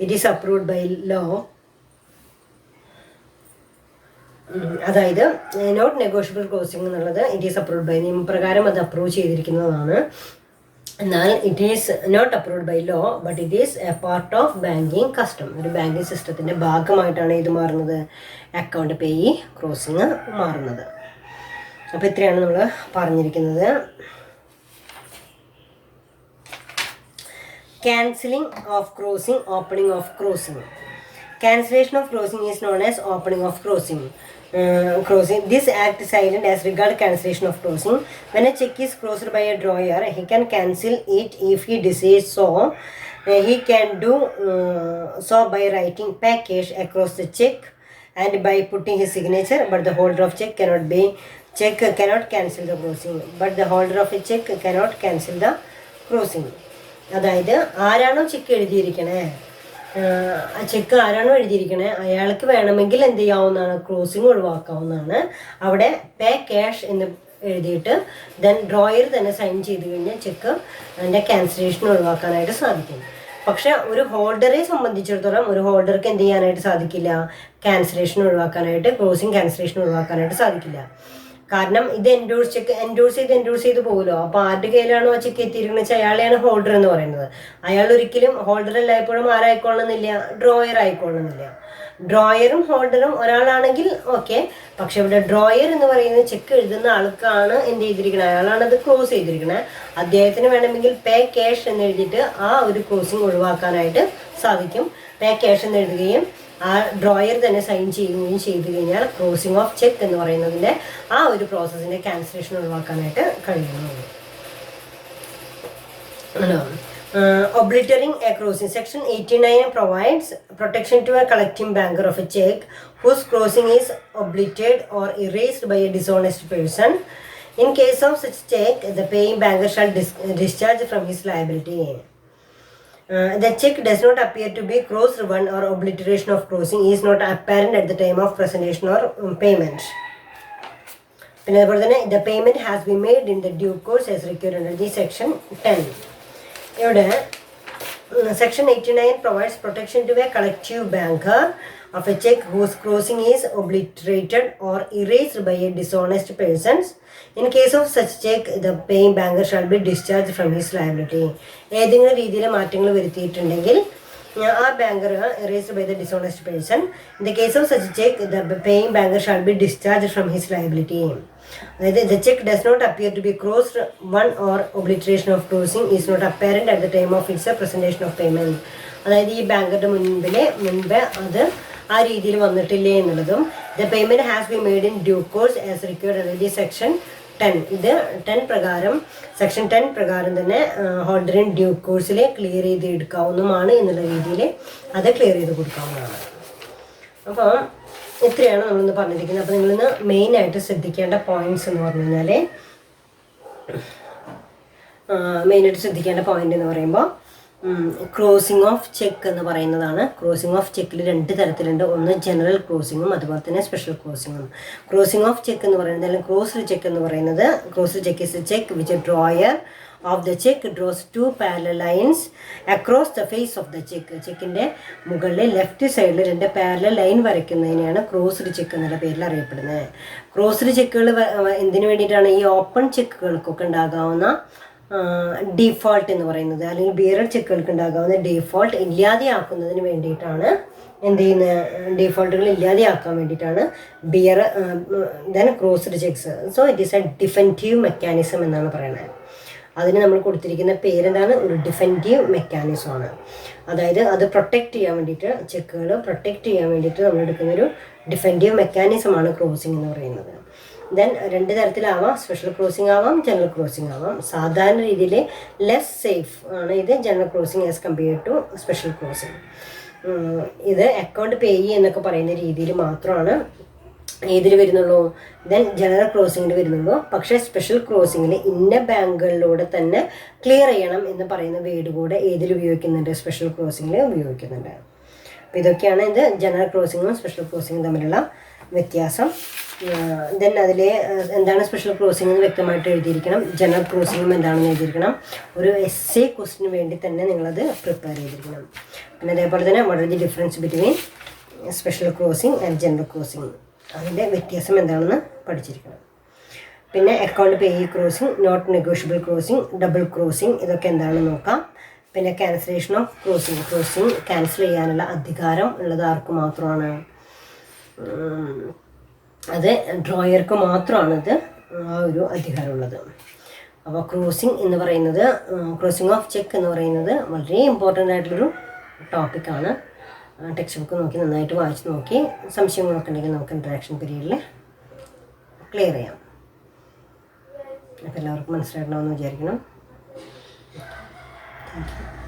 It is approved by law. അതായത് നോട്ട് നെഗോഷ്യബിൾ ക്രോസിംഗ് എന്നുള്ളത് ഇറ്റ് ഈസ് അപ്രൂവ്ഡ് ബൈ, നിയമപ്രകാരം അത് അപ്രൂവ് ചെയ്തിരിക്കുന്നതാണ്. എന്നാൽ it is not approved by law but it is a part of banking custom. ഒരു ബാങ്കിങ് സിസ്റ്റത്തിൻ്റെ ഭാഗമായിട്ടാണ് ഇത് മാറുന്നത്, അക്കൗണ്ട് പേ ക്രോസിങ് മാറുന്നത്. അപ്പോൾ ഇത്രയാണ് നമ്മൾ പറഞ്ഞിരിക്കുന്നത്. Cancelling of crossing, opening of crossing. Cancellation of crossing is known as opening of crossing. This act is silent as regard cancellation of crossing. When a check is crossed by a drawer, he can cancel it if he desires so. He can do so by writing pay cash across the check and by putting his signature, but the holder of check cannot cancel the crossing. But the holder of a check cannot cancel the crossing. അതായത് ആരാണോ ചെക്ക് എഴുതിയിരിക്കണേ, ആ ചെക്ക് ആരാണോ എഴുതിയിരിക്കണേ അയാൾക്ക് വേണമെങ്കിൽ എന്ത് ചെയ്യാവുന്നതാണ്, ക്രോസിംഗ് ഒഴിവാക്കാവുന്നതാണ്. അവിടെ പേ ക്യാഷ് എന്ന് എഴുതിയിട്ട് ദെൻ ഡ്രോയർ തന്നെ സൈൻ ചെയ്ത് കഴിഞ്ഞാൽ ചെക്ക് അതിൻ്റെ ക്യാൻസലേഷൻ ഒഴിവാക്കാനായിട്ട് സാധിക്കും. പക്ഷെ ഒരു ഹോൾഡറെ സംബന്ധിച്ചിടത്തോളം ഒരു ഹോൾഡർക്ക് എന്ത് ചെയ്യാനായിട്ട് സാധിക്കില്ല, ക്യാൻസലേഷൻ ഒഴിവാക്കാനായിട്ട്, ക്രോസിംഗ് ക്യാൻസലേഷൻ ഒഴിവാക്കാനായിട്ട് സാധിക്കില്ല. കാരണം ഇത് എൻഡോഴ്സ് ചെയ്ത് പോകുമല്ലോ. അപ്പോൾ ആരുടെ കയ്യിലാണോ ആ ചെക്ക് എത്തിയിരിക്കുന്നത് വെച്ചാൽ അയാളെയാണ് ഹോൾഡർ എന്ന് പറയുന്നത്. അയാൾ ഒരിക്കലും ഹോൾഡർ എല്ലായ്പ്പോഴും ആരായിക്കൊള്ളണമെന്നില്ല, ഡ്രോയർ ആയിക്കൊള്ളണമെന്നില്ല. ഡ്രോയറും ഹോൾഡറും ഒരാളാണെങ്കിൽ ഓക്കെ, പക്ഷെ ഇവിടെ ഡ്രോയർ എന്ന് പറയുന്നത് ചെക്ക് എഴുതുന്ന ആൾക്കാണ് എന്ത് ചെയ്തിരിക്കുന്നത്, അയാളാണത് ക്ലോസ് ചെയ്തിരിക്കുന്നത്. അദ്ദേഹത്തിന് വേണമെങ്കിൽ പേ ക്യാഷ് എന്ന് എഴുതിയിട്ട് ആ ഒരു ക്ലോസിങ് ഒഴിവാക്കാനായിട്ട് സാധിക്കും. പേ ക്യാഷ് എന്ന് എഴുതുകയും ആ ഡ്രോയർ തന്നെ സൈൻ ചെയ്യുകയും ചെയ്തു കഴിഞ്ഞാൽ ക്ലോസിംഗ് ഓഫ് ചെക്ക് എന്ന് പറയുന്നതിൻ്റെ ആ ഒരു പ്രോസസ്സിൻ്റെ ക്യാൻസലേഷൻ ഒഴിവാക്കാനായിട്ട് കഴിയുന്നു. Obliterating a crossing. Section 89 provides protection to a collecting banker of a check whose crossing is obliterated or erased by a dishonest person. In case of such check, the paying banker shall discharge from his liability. The check does not appear to be crossed one or obliteration of crossing is not apparent at the time of presentation or payment. പിന്നെ അതുപോലെ തന്നെ the payment has been made in the due course as required under the section 10. ഇവിടെ section 89 provides protection to a collective banker of a check whose crossing is obliterated or erased by a dishonest person. In case of such check, the paying banker shall be discharged from his liability. ഏതെങ്കിലും രീതിയിൽ മാറ്റങ്ങൾ വരുത്തിയിട്ടുണ്ടെങ്കിൽ ആ banker erased by the dishonest person. In the case of such check, the paying banker shall be discharged from his liability. The check does not appear to be crossed one or obliteration of crossing is not apparent at the time of its presentation of payment. അതായത് ഈ ബാങ്കറുടെ മുൻപേ അത് ആ രീതിയിൽ വന്നിട്ടില്ലേ എന്നുള്ളതും the payment has been made in due course as required under the section 10. ഇത് 10 പ്രകാരം സെക്ഷൻ 10 പ്രകാരം തന്നെ ഹോൾഡറിൻ ഡ്യൂ കോഴ്സിൽ ക്ലിയർ ചെയ്ത് എടുക്കാവുന്നതാണ് എന്നുള്ള രീതിയിൽ അത് ക്ലിയർ ചെയ്ത് കൊടുക്കാവുന്നതാണ്. അപ്പോൾ ഇത്രയാണ് നമ്മളിന്ന് പറഞ്ഞിരിക്കുന്നത്. അപ്പോൾ നിങ്ങളിന്ന് മെയിനായിട്ട് ശ്രദ്ധിക്കേണ്ട പോയിന്റ്സ് എന്ന് പറഞ്ഞു കഴിഞ്ഞാൽ മെയിനായിട്ട് ശ്രദ്ധിക്കേണ്ട പോയിന്റ് എന്ന് പറയുമ്പോൾ ക്രോസിംഗ് ഓഫ് ചെക്ക് എന്ന് പറയുന്നതാണ്. ക്രോസിംഗ് ഓഫ് ചെക്കിൽ 2 തരത്തിലുണ്ട്. ഒന്ന് ജനറൽ ക്രോസിങ്ങും അതുപോലെ തന്നെ സ്പെഷ്യൽ ക്രോസിങ്ങും. ക്രോസിംഗ് ഓഫ് ചെക്ക് എന്ന് പറയുന്നത് അല്ലെങ്കിൽ ക്രോസ്ഡ് ചെക്ക് എന്ന് പറയുന്നത്, crossed cheque is a cheque which drawer of the cheque draws 2 parallel lines across the face of the cheque. ചെക്കിൻ്റെ മുകളിൽ ലെഫ്റ്റ് സൈഡിൽ 2 പാരലൽ ലൈൻ വരയ്ക്കുന്നതിനെയാണ് ക്രോസ്ഡ് ചെക്ക് എന്നുള്ള പേരിൽ അറിയപ്പെടുന്നത്. ക്രോസ്ഡ് ചെക്കുകൾ എന്തിനു വേണ്ടിയിട്ടാണ്? ഈ ഓപ്പൺ ചെക്കുകൾക്കൊക്കെ ഉണ്ടാകാവുന്ന ഡീഫോൾട്ട് എന്ന് പറയുന്നത്, അല്ലെങ്കിൽ ബിയറഡ് ചെക്കുകൾക്ക് ഉണ്ടാകാവുന്ന ഡീഫോൾട്ട് ഇല്ലാതെയാക്കുന്നതിന് വേണ്ടിയിട്ടാണ് എന്ത് ചെയ്യുന്നത്? ഡീഫോൾട്ടുകൾ ഇല്ലാതെയാക്കാൻ വേണ്ടിയിട്ടാണ് then crossed cheques. So it is a defensive mechanism എന്നാണ് പറയുന്നത്. അതിന് നമ്മൾ കൊടുത്തിരിക്കുന്ന പേരെന്താണ്? ഒരു ഡിഫെൻറ്റീവ് മെക്കാനിസമാണ്. അതായത് അത് പ്രൊട്ടക്റ്റ് ചെയ്യാൻ വേണ്ടിയിട്ട്, ചെക്കുകൾ പ്രൊട്ടക്റ്റ് ചെയ്യാൻ വേണ്ടിയിട്ട് നമ്മൾ എടുക്കുന്നൊരു ഡിഫെൻറ്റീവ് മെക്കാനിസമാണ് ക്രോസിംഗ് എന്ന് പറയുന്നത്. ദെൻ 2 തരത്തിലാവാം. സ്പെഷ്യൽ ക്രോസിംഗ് ആവാം, ജനറൽ ക്രോസിംഗ് ആവാം. സാധാരണ രീതിയിൽ ലെസ് സേഫ് ആണ് ഇത് general crossing as compared to special crossing. ഇത് അക്കൗണ്ട് പേ എന്നൊക്കെ പറയുന്ന രീതിയിൽ മാത്രമാണ് ഏതിൽ വരുന്നുള്ളൂ? ദെൻ ജനറൽ ക്രോസിങ്ങിൽ വരുന്നുള്ളൂ. പക്ഷേ സ്പെഷ്യൽ ക്രോസിങ്ങിൽ ഇന്ന ബാങ്കുകളിലൂടെ തന്നെ ക്ലിയർ ചെയ്യണം എന്ന് പറയുന്ന വേർഡ് കൂടെ ഏതിൽ ഉപയോഗിക്കുന്നുണ്ട്? സ്പെഷ്യൽ ക്രോസിങ്ങിൽ ഉപയോഗിക്കുന്നുണ്ട്. അപ്പോൾ ഇതൊക്കെയാണ് ഇത് ജനറൽ ക്രോസിങ്ങും സ്പെഷ്യൽ ക്രോസിങ്ങും തമ്മിലുള്ള വ്യത്യാസം. ദെൻ അതിൽ എന്താണ് സ്പെഷ്യൽ ക്രോസിംഗ് എന്ന് വ്യക്തമായിട്ട് എഴുതിയിരിക്കണം. ജനറൽ ക്രോസിംഗും എന്താണെന്ന് എഴുതിയിരിക്കണം. ഒരു എസ്സേ ക്വസ്റ്റിന് വേണ്ടി തന്നെ നിങ്ങളത് പ്രിപ്പയർ ചെയ്തിരിക്കണം. പിന്നെ അതേപോലെ തന്നെ what are the difference between special crossing and general crossing, അതിൻ്റെ വ്യത്യാസം എന്താണെന്ന് പഠിച്ചിരിക്കണം. പിന്നെ account pay crossing, not negotiable crossing, double crossing, ഇതൊക്കെ എന്താണെന്ന് നോക്കാം. പിന്നെ cancellation of crossing, crossing cancel ചെയ്യാനുള്ള അധികാരം ഉള്ളത് ആർക്ക് മാത്രമാണ്? അത് ഡ്രോയർക്ക് മാത്രമാണിത് ആ ഒരു അധികാരമുള്ളത്. അപ്പോൾ ക്രോസിംഗ് എന്ന് പറയുന്നത്, ക്രോസിംഗ് ഓഫ് ചെക്ക് എന്ന് പറയുന്നത് വളരെ ഇമ്പോർട്ടൻ്റ് ആയിട്ടുള്ളൊരു ടോപ്പിക്കാണ്. ടെക്സ്റ്റ് ബുക്ക് നോക്കി നന്നായിട്ട് വായിച്ച് നോക്കി സംശയങ്ങളൊക്കെ ഉണ്ടെങ്കിൽ നമുക്ക് ഇൻട്രാക്ഷൻ പീരീഡിൽ ക്ലിയർ ചെയ്യാം. അപ്പോൾ എല്ലാവർക്കും മനസ്സിലായിട്ടുണ്ടാവുമെന്ന് വിചാരിക്കണം. Thank you.